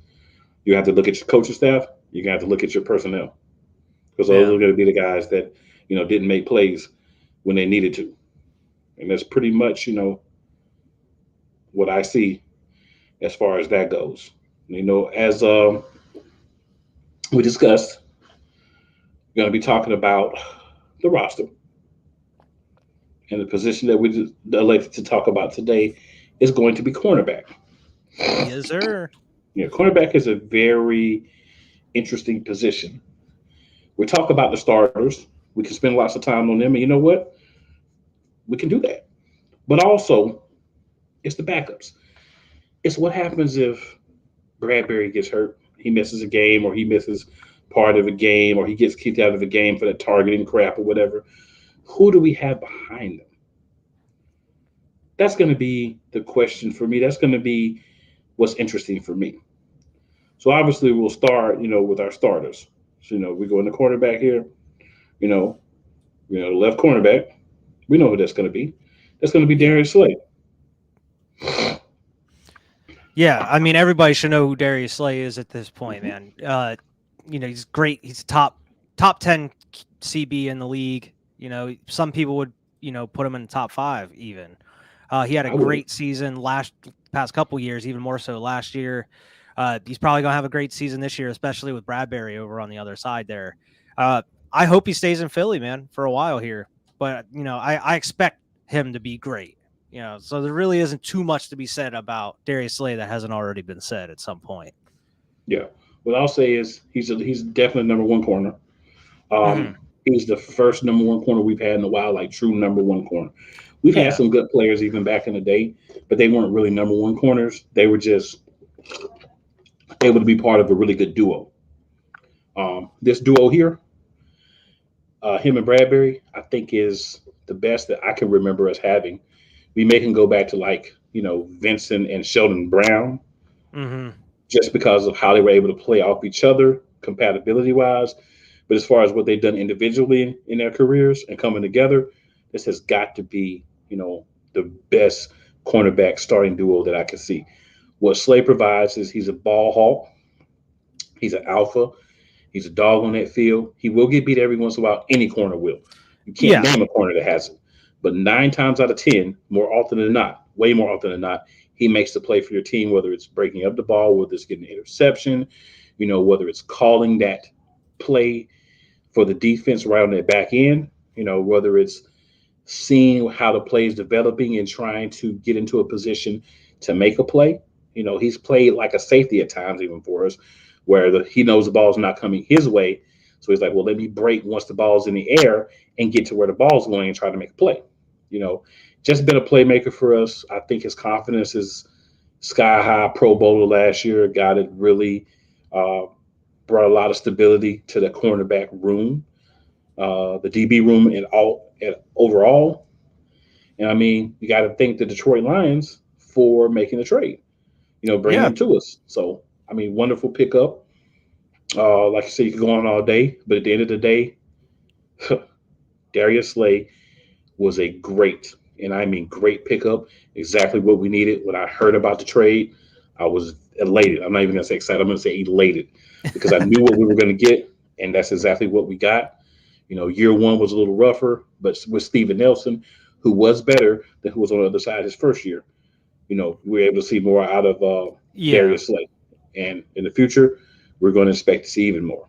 You have to look at your coaching staff. You're gonna have to look at your personnel because those Yeah. are going to be the guys that didn't make plays when they needed to, and that's pretty much what I see as far as that goes. As we discussed, we're going to be talking about the roster. And the position that we just elected to talk about today is going to be cornerback. Yes, sir. Cornerback is a very interesting position. We talk about the starters. We can spend lots of time on them, and you know what? We can do that. But also, it's the backups. It's what happens if Bradbury gets hurt, he misses a game, or he misses part of a game, or he gets kicked out of the game for that targeting crap or whatever. Who do we have behind them? That's going to be the question for me. That's going to be what's interesting for me. So obviously we'll start, with our starters. So, we go in the quarterback here, you know, the left cornerback. We know who that's going to be. That's going to be Yeah. Darius Slay. Yeah. I mean, everybody should know who Darius Slay is at this point, man. He's great. He's top 10 CB in the league. Some people would, put him in the top 5 even. He had a I would. great season past couple years, even more so last year. He's probably going to have a great season this year, especially with Bradbury over on the other side there. I hope he stays in Philly, man, for a while here. But, I expect him to be great. So there really isn't too much to be said about Darius Slay that hasn't already been said at some point. Yeah. What I'll say is he's definitely number one corner. Mm-hmm. He's the first number one corner we've had in a while, like true number one corner. We've had Yeah. some good players even back in the day, but they weren't really number one corners. They were just able to be part of a really good duo. This duo here, him and Bradbury, I think is the best that I can remember us having. We may can go back to Vincent and Sheldon Brown, Mm-hmm. just because of how they were able to play off each other compatibility wise. But as far as what they've done individually in their careers and coming together, this has got to be, the best cornerback starting duo that I can see. What Slay provides is he's a ball hawk, he's an alpha, he's a dog on that field. He will get beat every once in a while. Any corner will. You can't Yeah. name a corner that hasn't. But 9 times out of 10, more often than not, way more often than not, he makes the play for your team, whether it's breaking up the ball, whether it's getting an interception, whether it's calling that play for the defense right on their back end. whether it's seeing how the play is developing and trying to get into a position to make a play. He's played like a safety at times, even for us, where he knows the ball's not coming his way. So he's like, well, let me break once the ball's in the air and get to where the ball's going and try to make a play. You know, just been a playmaker for us. I think his confidence is sky high. Pro Bowler last year, a guy that really uh, brought a lot of stability to the cornerback room, the DB room, and overall. And I mean, you got to thank the Detroit Lions for making the trade. Bringing Yeah. him to us. So I mean, wonderful pickup. Like I said, you could go on all day, but at the end of the day, Darius Slay was a great, and I mean great pickup. Exactly what we needed. When I heard about the trade, I was elated. I'm not even gonna say excited. I'm gonna say elated because I knew what we were gonna get, and that's exactly what we got. Year one was a little rougher, but with Steven Nelson, who was better than who was on the other side his first year, we were able to see more out of Yeah. Darius Slay. And in the future, we're going to expect to see even more.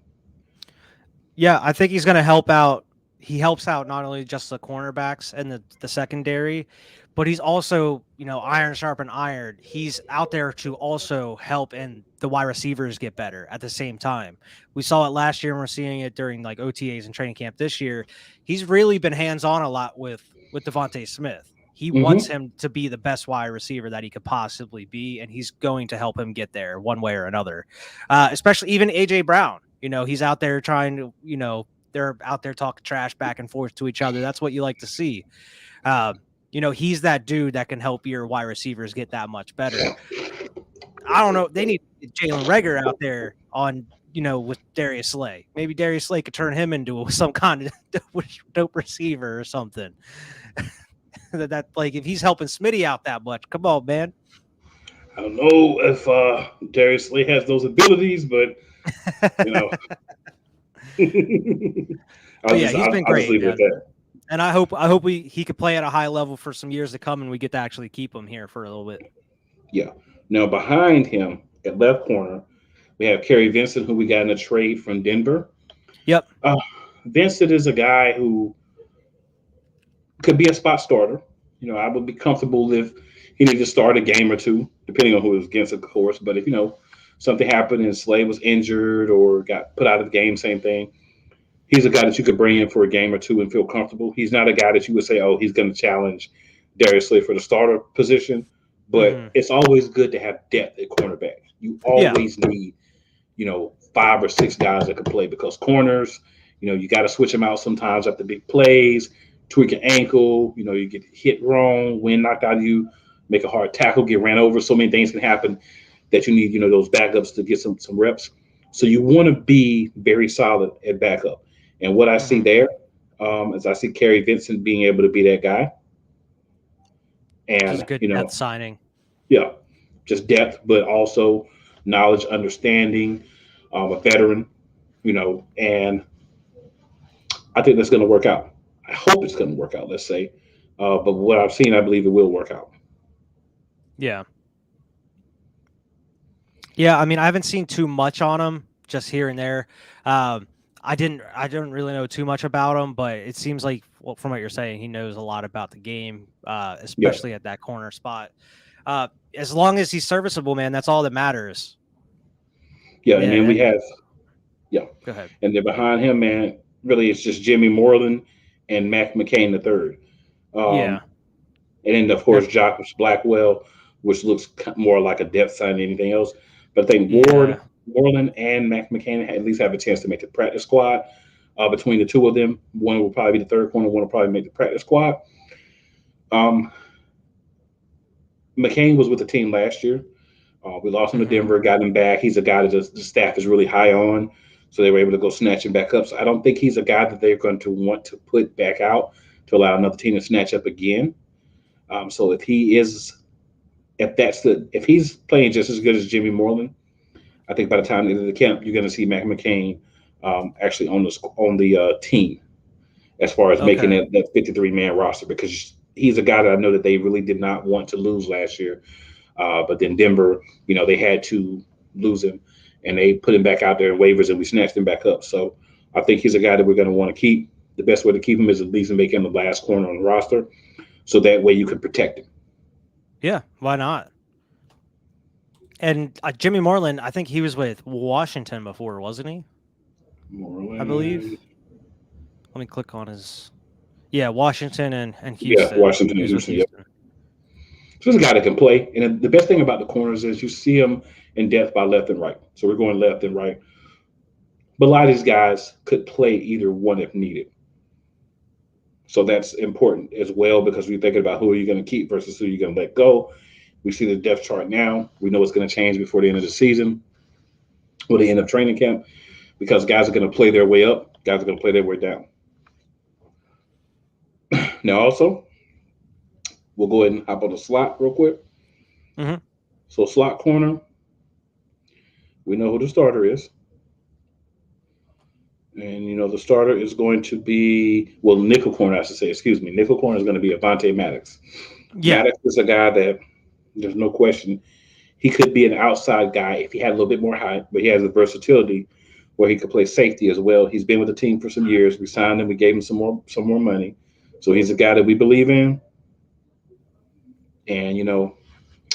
Yeah, I think he's going to help out. He helps out not only just the cornerbacks and the secondary, but he's also, iron sharpen iron. He's out there to also help and the wide receivers get better at the same time. We saw it last year and we're seeing it during like OTAs and training camp this year. He's really been hands-on a lot with Devontae Smith. He wants Mm-hmm. him to be the best wide receiver that he could possibly be, and he's going to help him get there one way or another. Especially even AJ Brown. He's out there trying to, they're out there talking trash back and forth to each other. That's what you like to see. He's that dude that can help your wide receivers get that much better. I don't know. They need Jalen Reagor out there on, with Darius Slay. Maybe Darius Slay could turn him into some kind of dope receiver or something. that like if he's helping Smitty out that much, come on, man. I don't know if Darius Slay has those abilities, but you know, But yeah, he's been I'll just great, leave it at man. that. And I hope he could play at a high level for some years to come, and we get to actually keep him here for a little bit. Yeah. Now behind him at left corner, we have Kerry Vincent, who we got in a trade from Denver. Yep. Vincent is a guy who could be a spot starter. I would be comfortable if he needed to start a game or two, depending on who it was against, of course. But if something happened and Slay was injured or got put out of the game, same thing. He's a guy that you could bring in for a game or two and feel comfortable. He's not a guy that you would say, oh, he's going to challenge Darius Slay for the starter position. But it's always good to have depth at cornerback. You always need, 5 or 6 guys that can play because corners, you got to switch them out sometimes after big plays, tweak an ankle, you get hit wrong, wind knocked out of you, make a hard tackle, get ran over. So many things can happen that you need, those backups to get some reps. So you want to be very solid at backup. And what I see there is I see Kerry Vincent being able to be that guy. Just a And, good depth signing. yeah, just depth, but also knowledge, understanding, a veteran, and I think that's going to work out. I hope it's going to work out, let's say. But what I've seen, I believe it will work out. Yeah. Yeah, I mean, I haven't seen too much on him, just here and there. I don't really know too much about him, but it seems like, well, from what you're saying, he knows a lot about the game, Yeah. especially at that corner spot. As long as he's serviceable, man, that's all that matters. Yeah. And then we have, yeah. Go ahead. And then behind him, man, really it's just Jimmy Moreland and Mac McCain III. Yeah. And then, of course, Josh Blackwell, which looks more like a depth sign than anything else. But I think Moreland and Mac McCain at least have a chance to make the practice squad. Between the two of them, one will probably be the third corner, one will probably make the practice squad. McCain was with the team last year. We lost him to Denver, got him back. He's a guy that the staff is really high on, so they were able to go snatch him back up. So I don't think he's a guy that they're going to want to put back out to allow another team to snatch up again. So if he's playing just as good as Jimmy Moreland, I think by the time of the camp, you're going to see Mac McCain actually on the team as far as making that 53-man roster, because he's a guy that I know that they really did not want to lose last year. But then Denver, they had to lose him, and they put him back out there in waivers, and we snatched him back up. So I think he's a guy that we're going to want to keep. the best way to keep him is at least make him the last corner on the roster, so that way you can protect him. Yeah, why not? And Jimmy Moreland, I think he was with Washington before, wasn't he? Moreland. I believe. Let me click on his. Yeah, Washington and Yeah, Houston. Washington He and was with Houston. Yep. Houston. So he's a guy that can play. And the best thing about the corners is you see him in depth by left and right. So we're going left and right. But a lot of these guys could play either one if needed. So that's important as well because we're thinking about who are you going to keep versus who you're going to let go. We see the depth chart now. We know it's going to change before the end of the season or the end of training camp because guys are going to play their way up, guys are going to play their way down. Now, also, we'll go ahead and hop on the slot real quick. Mm-hmm. So, slot corner, we know who the starter is. And, the starter is going to be, well, nickel corner, I should say, excuse me. Nickel corner is going to be Avonte Maddox. Yeah. Maddox is a guy that there's no question he could be an outside guy if he had a little bit more height, but he has the versatility where he could play safety as well. He's been with the team for some years. We signed him. We gave him some more money. So he's a guy that we believe in. And,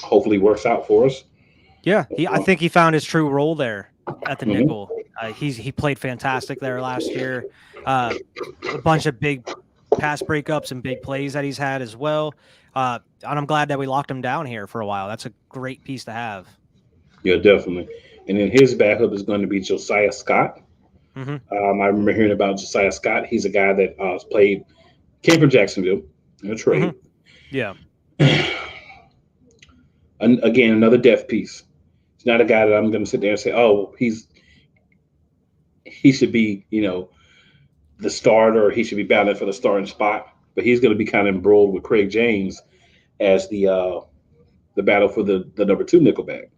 hopefully works out for us. Yeah, I think he found his true role there at the Mhm. nickel. He played fantastic there last year. A bunch of big pass breakups and big plays that he's had as well. And I'm glad that we locked him down here for a while. That's a great piece to have. Yeah, definitely. And then his backup is going to be Josiah Scott. Mm-hmm. I remember hearing about Josiah Scott. He's a guy that came from Jacksonville in a trade. Mm-hmm. Yeah. And again, another depth piece. It's not a guy that I'm going to sit there and say, oh, he should be, the starter. He should be battling for the starting spot. But he's going to be kind of embroiled with Craig James as the battle for the number 2 nickelback.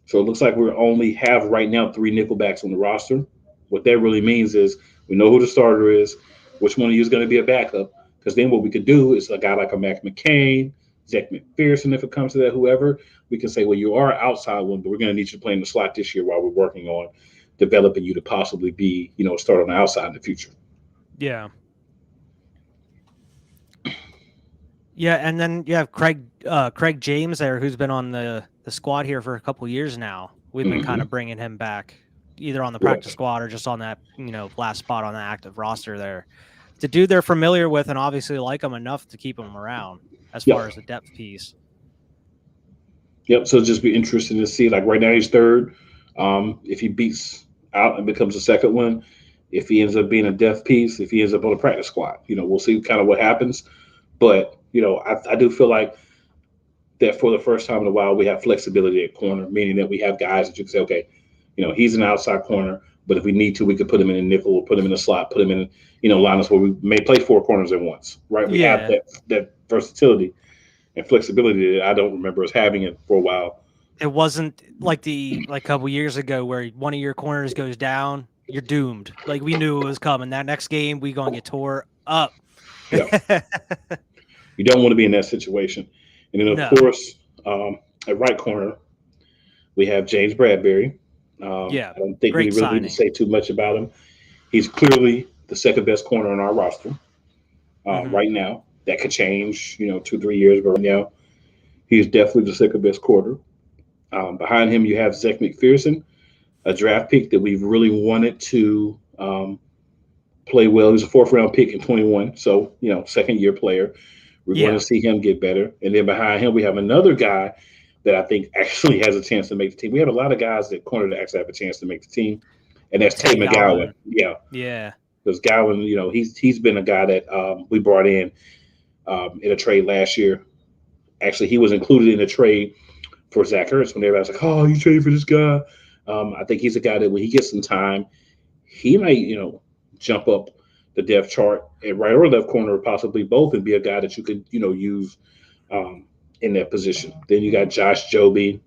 So it looks like we only have right now 3 nickelbacks on the roster. What that really means is we know who the starter is, which one of you is going to be a backup. Because then what we could do is a guy like a Mac McCain, Zach McPherson, if it comes to that, whoever, we can say, well, you are outside one, but we're going to need you to play in the slot this year while we're working on developing you to possibly be, a starter on the outside in the future. Yeah. Yeah, and then you have Craig James there, who's been on the squad here for a couple years now. We've been kind of bringing him back, either on the practice squad or just on that last spot on the active roster there. It's a dude they're familiar with and obviously like him enough to keep him around as far as the depth piece. Yep. So just be interested to see. Like right now he's third. If he beats out and becomes the second one, if he ends up being a depth piece, if he ends up on a practice squad, we'll see kind of what happens. But I do feel like that for the first time in a while, we have flexibility at corner, meaning that we have guys that you can say, okay, he's an outside corner, but if we need to, we could put him in a nickel, or put him in a slot, put him in, lineups where we may play 4 corners at once, right? We have that versatility and flexibility that I don't remember us having it for a while. It wasn't like a couple years ago where one of your corners goes down, you're doomed. Like we knew it was coming. That next game, we gonna get tore up. Yeah. You don't want to be in that situation. And then, of course, at right corner, we have James Bradbury. I don't think we really need to say too much about him. He's clearly the second best corner on our roster right now. That could change, 2-3 years, but right now, he's definitely the second best corner. Behind him, you have Zach McPherson, a draft pick that we've really wanted to play well. He was a 4th-round pick in 21, so, second-year player. We're going to see him get better. And then behind him, we have another guy that I think actually has a chance to make the team. We have a lot of guys that corner that actually have a chance to make the team, and that's Tate McGowan. Yeah. Because Gowan, he's been a guy that we brought in a trade last year. Actually, he was included in a trade for Zach Ertz when everybody's like, oh, you traded for this guy. I think he's a guy that when he gets some time, he might, jump up the depth chart at right or left corner, or possibly both, and be a guy that you could, use in that position. Then you got Josh Joby,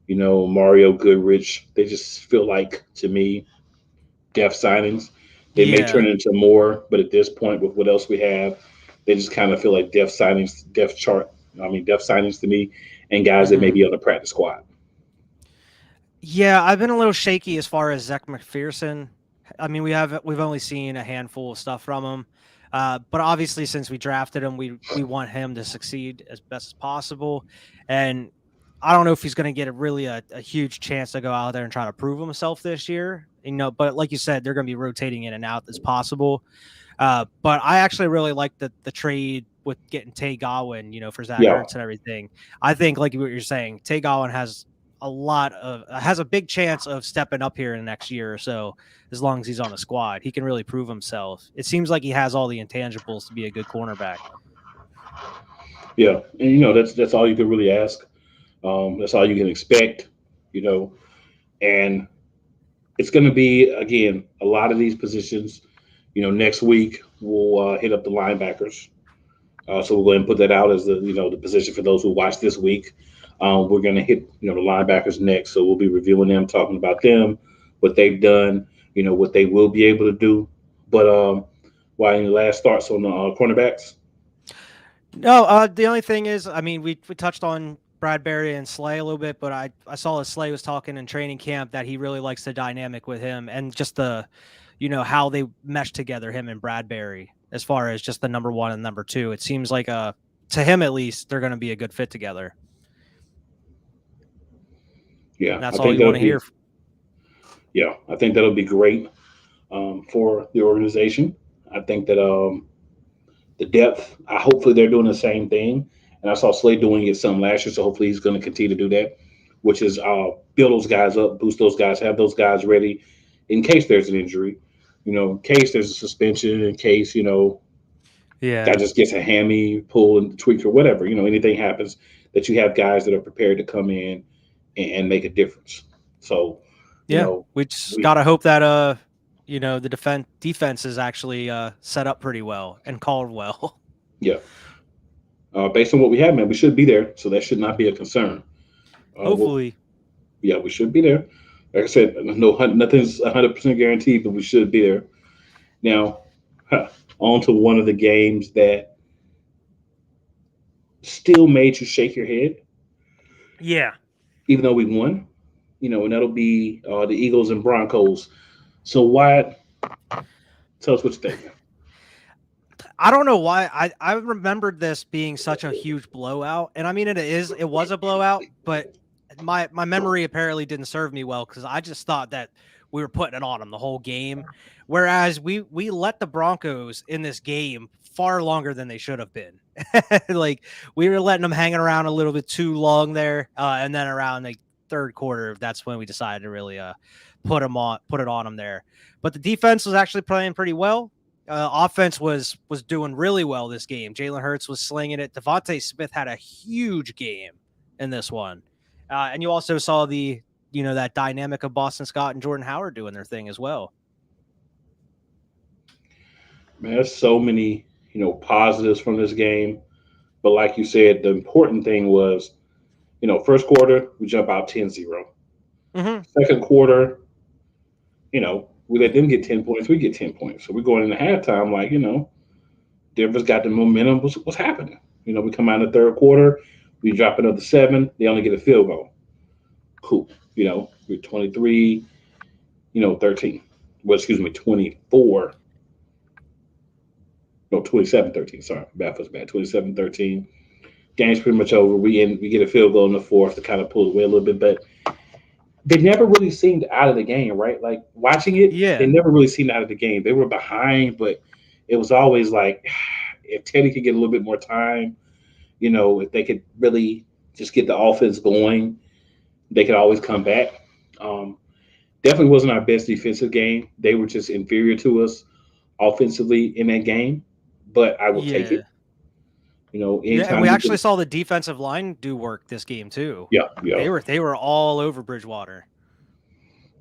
Mario Goodrich. They just feel like, to me, depth signings. They may turn into more, but at this point, with what else we have, they just kind of feel like depth signings to me, and guys that may be on the practice squad. Yeah, I've been a little shaky as far as Zach McPherson I mean, we've only seen a handful of stuff from him, but obviously, since we drafted him, we want him to succeed as best as possible. And I don't know if he's going to get a huge chance to go out there and try to prove himself this year. But like you said, they're going to be rotating in and out as possible. But I actually really like the trade with getting Tay Godwin, for Zach Yeah, Ertz and everything. I think, like what you're saying, Tay Godwin has a big chance of stepping up here in the next year or so, as long as he's on the squad. He can really prove himself. It seems like he has all the intangibles to be a good cornerback. yeah, and that's all you can really ask. That's all you can expect. You know, and it's going to be again a lot of these positions. Next week we'll hit up the linebackers. So we'll go ahead and put that out as the position for those who watch this week. We're going to hit the linebackers next, so we'll be reviewing them, talking about them, what they've done, what they will be able to do. But why any last thoughts on the cornerbacks? No, the only thing is, I mean, we touched on Bradbury and Slay a little bit, but I saw that Slay was talking in training camp that he really likes the dynamic with him and just how they mesh together, him and Bradbury, as far as just the number one and number two. It seems like to him at least, they're going to be a good fit together. Yeah, And that's all you want to hear. Yeah, I think that'll be great for the organization. I think that the depth. Hopefully, they're doing the same thing. And I saw Slade doing it some last year, so hopefully he's going to continue to do that, which is build those guys up, boost those guys, have those guys ready in case there's an injury, in case there's a suspension, in case guy just gets a hammy pull and tweak or whatever, anything happens, that you have guys that are prepared to come in and make a difference. So, Yeah, we just gotta hope that the defense is actually set up pretty well and called well. Yeah. Based on what we have, man, we should be there, so that should not be a concern. Hopefully. Yeah, we should be there. Like I said, no, nothing's 100% guaranteed, but we should be there. Now, on to one of the games that still made you shake your head. Yeah. Even though we won, and that'll be the Eagles and Broncos. So, why? Tell us what you think. I don't know why I remembered this being such a huge blowout, and I mean it was a blowout, but my memory apparently didn't serve me well because I just thought that we were putting it on them the whole game, whereas we let the Broncos in this game far longer than they should have been. Like we were letting them hanging around a little bit too long there, and then around the third quarter, that's when we decided to really put it on them there. But the defense was actually playing pretty well. Offense was doing really well this game. Jalen Hurts was slinging it. Devontae Smith had a huge game in this one, and you also saw that dynamic of Boston Scott and Jordan Howard doing their thing as well. Man, there's so many positives from this game, but like you said, the important thing was first quarter we jump out 10-0. Mm-hmm. Second quarter, we let them get 10 points, we get 10 points. So we're going into halftime like, Denver's got the momentum. What's happening? We come out in the third quarter, we drop another 7, they only get a field goal. Cool. We're 23, 13. Well, excuse me, 24. No, 27-13. Sorry, bad was bad. 27-13. Game's pretty much over. We get a field goal in the fourth to kind of pull away a little bit, but they never really seemed out of the game, right? Like watching it, they never really seemed out of the game. They were behind, but it was always like if Teddy could get a little bit more time, if they could really just get the offense going, they could always come back. Definitely wasn't our best defensive game. They were just inferior to us offensively in that game, but I will take it. And we actually saw the defensive line do work this game too. Yeah. They were all over Bridgewater.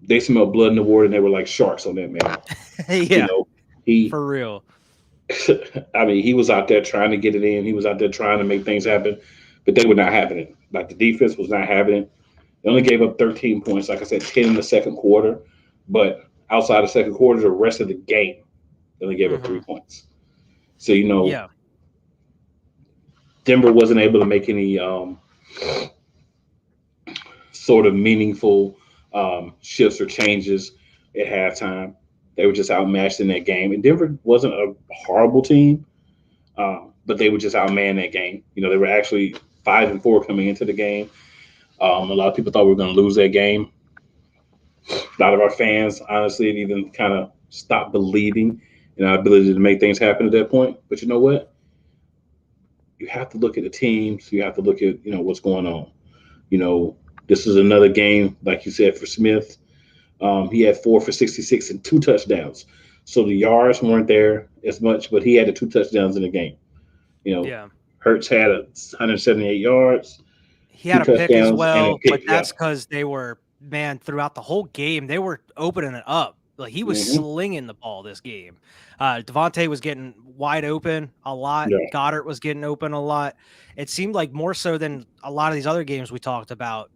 They smelled blood in the water, and they were like sharks on that man. Yeah, for real. I mean, he was out there trying to get it in. He was out there trying to make things happen, but they were not happening. Like the defense was not happening. They only gave up 13 points. Like I said, 10 in the second quarter, but outside the second quarter, the rest of the game, they only gave up 3 points. So Denver wasn't able to make any sort of meaningful shifts or changes at halftime. They were just outmatched in that game. And Denver wasn't a horrible team, but they were just outmanned that game. They were actually 5-4 coming into the game. A lot of people thought we were going to lose that game. A lot of our fans, honestly, even kind of stopped believing in our ability to make things happen at that point. But you know what? You have to look at the teams. You have to look at what's going on. You know, this is another game, like you said, for Smith. He had 4 for 66 and 2 touchdowns. So the yards weren't there as much, but he had the 2 touchdowns in the game. Yeah. Hurts had 178 yards. He had a pick as well, pick, but that's because they were, man, throughout the whole game, they were opening it up. Like he was slinging the ball this game. Devontae was getting wide open a lot. Yeah. Goddard was getting open a lot. It seemed like more so than a lot of these other games we talked about.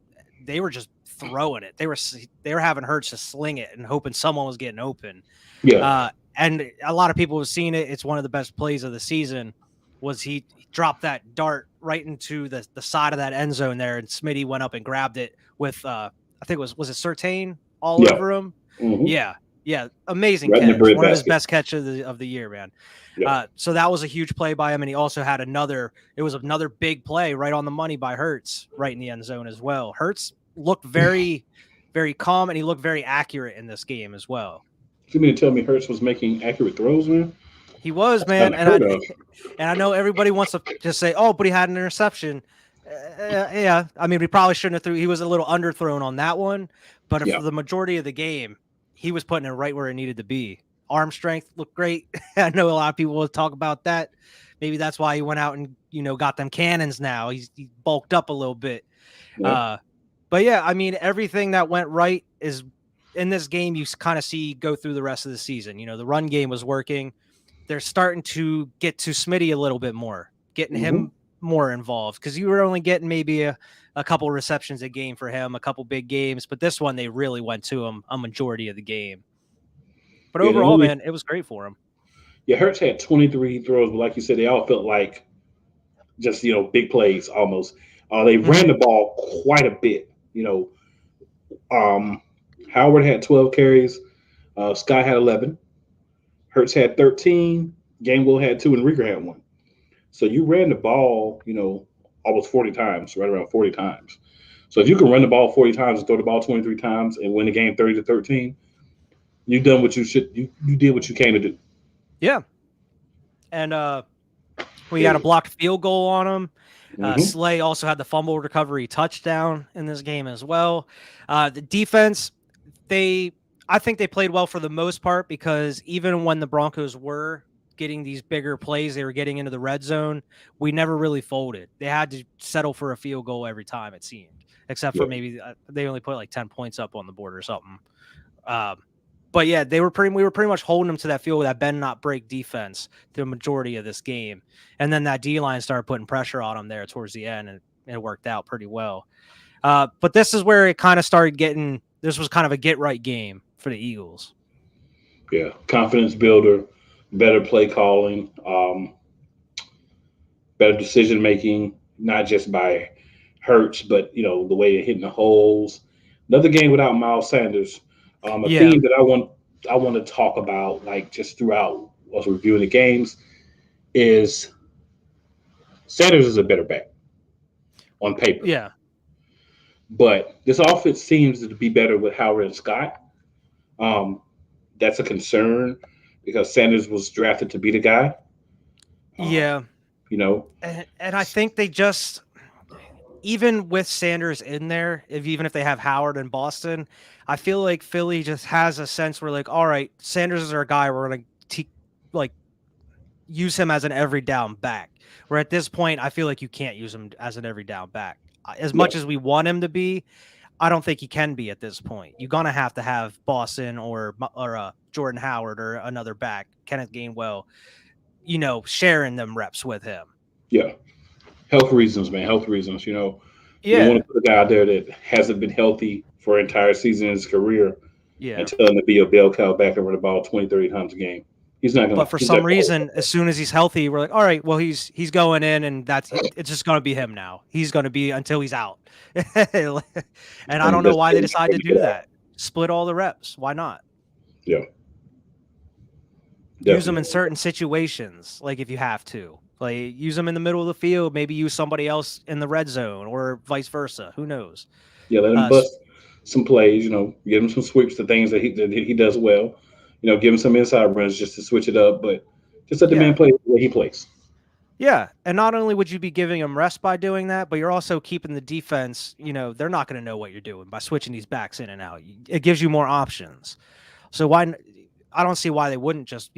They were just throwing it. They were having Hurts to sling it and hoping someone was getting open. Yeah. And a lot of people have seen it. It's one of the best plays of the season. Was he dropped that dart right into the side of that end zone there, and Smitty went up and grabbed it with I think was it Surtain all over him. Mm-hmm. Yeah, amazing catch. One of his best catches of the year, man. Yeah. So that was a huge play by him, and he also had another big play right on the money by Hurts, right in the end zone as well. Hurts looked very, very calm, and he looked very accurate in this game as well. You mean to tell me Hurts was making accurate throws, man? He was, man, and I know everybody wants to just say, "Oh, but he had an interception." Yeah, I mean, we probably shouldn't have threw. He was a little underthrown on that one, but for the majority of the game, he was putting it right where it needed to be. Arm strength looked great. I know a lot of people will talk about that. Maybe that's why he went out and got them cannons. Now he bulked up a little bit. Yeah. But yeah, I mean, everything that went right is in this game. You kind of see go through the rest of the season. The run game was working. They're starting to get to Smitty a little bit more, getting him more involved, because you were only getting maybe a couple receptions a game for him, a couple big games, but this one they really went to him a majority of the game. But overall, man, it was great for him. Yeah, Hurts had 23 throws, but like you said, they all felt like just big plays almost. They ran the ball quite a bit. Howard had 12 carries, Scott had 11. Hurts had 13, Gainwell had 2, and Rieger had 1. So you ran the ball, almost 40 times, right around 40 times. So if you can run the ball 40 times and throw the ball 23 times and win the game 30-13, you've done what you should. You did what you came to do. Yeah. And we had a blocked field goal on him. Slay also had the fumble recovery touchdown in this game as well. The defense, I think they played well for the most part, because even when the Broncos were getting these bigger plays, they were getting into the red zone, we never really folded. They had to settle for a field goal every time, it seemed, except for maybe they only put like 10 points up on the board or something. But yeah, we were pretty much holding them to that field, that bend not break defense the majority of this game. And then that D-line started putting pressure on them there towards the end, and it worked out pretty well. But this is where it kind of started getting, this was kind of a get right game for the Eagles. Yeah, confidence builder, better play calling, better decision making, not just by Hurts, but the way they're hitting the holes. Another game without Miles Sanders. Theme that I want to talk about, like just throughout us reviewing the games, is Sanders is a better back on paper. Yeah. But this offense seems to be better with Howard and Scott. That's a concern, because Sanders was drafted to be the guy. And I think they just, even with Sanders in there, even if they have Howard in Boston, I feel like Philly just has a sense where, like, all right, Sanders is our guy. We're going to use him as an every down back. Where at this point, I feel like you can't use him as an every down back. As much as we want him to be, I don't think he can be at this point. You're going to have Boston or Jordan Howard or another back, Kenneth Gainwell, sharing them reps with him. Yeah. Health reasons, man. Health reasons, You don't want to put a guy out there that hasn't been healthy for an entire season in his career and tell him to be a bell cow back and run the ball 20, 30 times a game. He's not going to. But for some reason, as soon as he's healthy, we're like, all right, well, he's going in, and it's just going to be him now. He's going to be until he's out. And I don't know why they decided to do that. Split all the reps. Why not? Yeah. use them in certain situations, like if you have to. Like use them in the middle of the field, maybe use somebody else in the red zone or vice versa. Who knows? Yeah, let him bust some plays. Give him some sweeps, the things that he does well. Give him some inside runs just to switch it up, but just let the man play the way he plays. Yeah, and not only would you be giving them rest by doing that, but you're also keeping the defense. They're not going to know what you're doing by switching these backs in and out. It gives you more options. So I don't see why they wouldn't just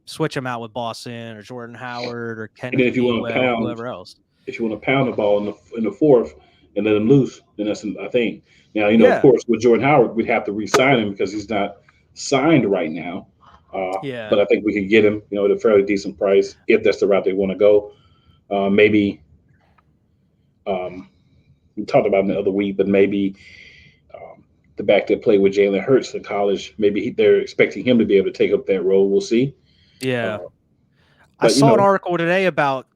switch them out with Boston or Jordan Howard or And then Kenneth Gainwell, whoever else. If you want to pound the ball in the fourth and let him loose, then that's I think. Now, of Yeah. course, with Jordan Howard, we'd have to re-sign him because he's not signed right now. Yeah. But I think we could get him, at a fairly decent price if that's the route they want to go. Maybe we talked about it the other week, but maybe the back that played with Jalen Hurts in college, maybe they're expecting him to be able to take up that role. We'll see. Yeah. I saw an article today about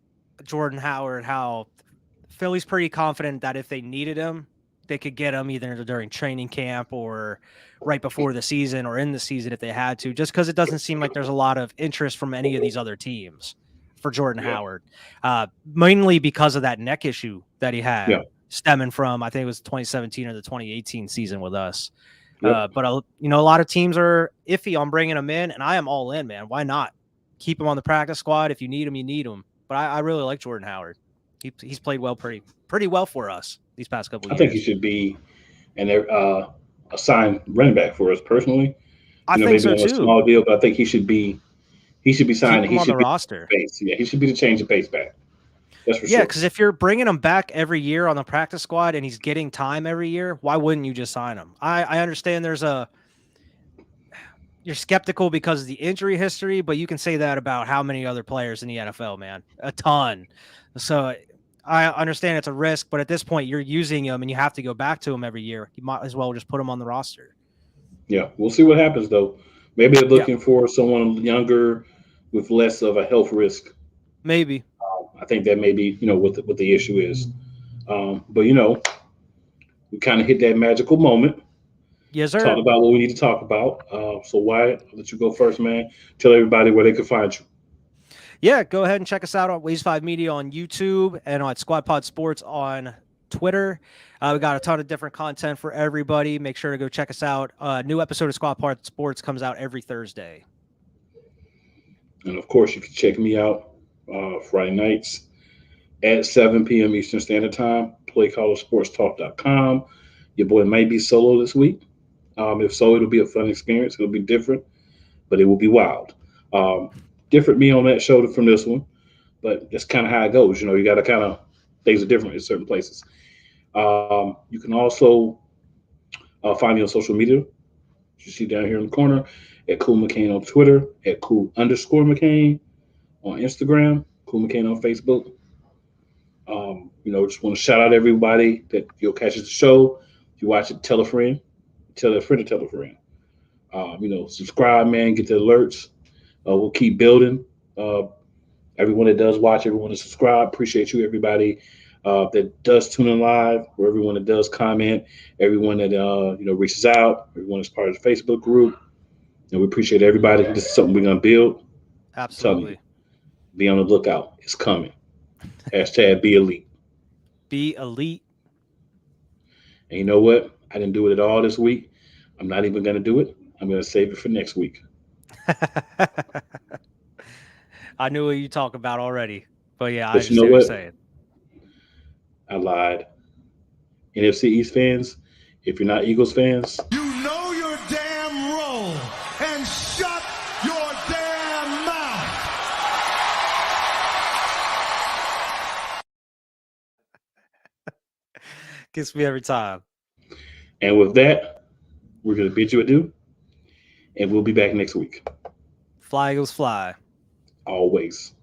Jordan Howard, how Philly's pretty confident that if they needed him, they could get him either during training camp or right before the season or in the season if they had to, just because it doesn't seem like there's a lot of interest from any of these other teams for Jordan Howard, mainly because of that neck issue that he had stemming from, I think it was 2017 or the 2018 season with us. But a lot of teams are iffy on bringing him in, and I am all in, man. Why not? Keep him on the practice squad. If you need him, you need him. But I really like Jordan Howard. He's played well, pretty well for us these past couple of years. I think he should be a signed running back for us personally. I think maybe so too. A small deal, but I think he should be signed. Keep him he should on the roster. Yeah, he should be the change of pace back. That's for sure. Yeah, because if you're bringing him back every year on the practice squad and he's getting time every year, why wouldn't you just sign him? I understand you're skeptical because of the injury history, but you can say that about how many other players in the NFL, man, a ton. So I understand it's a risk, but at this point you're using him and you have to go back to him every year. You might as well just put him on the roster. Yeah, we'll see what happens though. Maybe they're looking for someone younger with less of a health risk. Maybe. I think that may be, what the issue is. But we kind of hit that magical moment. Yes, sir. Talk about what we need to talk about. So Wyatt, I'll let you go first, man. Tell everybody where they can find you. Yeah, go ahead and check us out on Ways 5 Media on YouTube and on Squad Pod Sports on Twitter. We got a ton of different content for everybody. Make sure to go check us out. New episode of Squad Pod Sports comes out every Thursday. And of course, you can check me out Friday nights at 7 p.m. Eastern Standard Time. PlayCallerSportsTalk.com. Your boy might be solo this week. If so, it'll be a fun experience. It'll be different, but it will be wild. Different me on that show from this one, but that's kind of how it goes. You got to things are different in certain places. You can also find me on social media. You see down here in the corner at Cool McCain on Twitter, at Cool_McCain on Instagram, Cool McCain on Facebook. Just want to shout out everybody that you'll catch the show. If you watch it, tell a friend. Tell a friend to tell a friend. Subscribe, man. Get the alerts. We'll keep building. Everyone that does watch, everyone that subscribe, appreciate you. Everybody that does tune in live, or everyone that does comment, everyone that reaches out, everyone that's part of the Facebook group. And we appreciate everybody. This is something we're gonna build. Absolutely. Be on the lookout. It's coming. Hashtag be elite. Be elite. And you know what? I didn't do it at all this week. I'm not even going to do it. I'm going to save it for next week. I knew what you talk about already. But yeah, but I just what you're saying. I lied. NFC East fans, if you're not Eagles fans, you know your damn role and shut your damn mouth. Gets me every time. And with that, we're going to bid you adieu, and we'll be back next week. Fly Eagles fly. Always.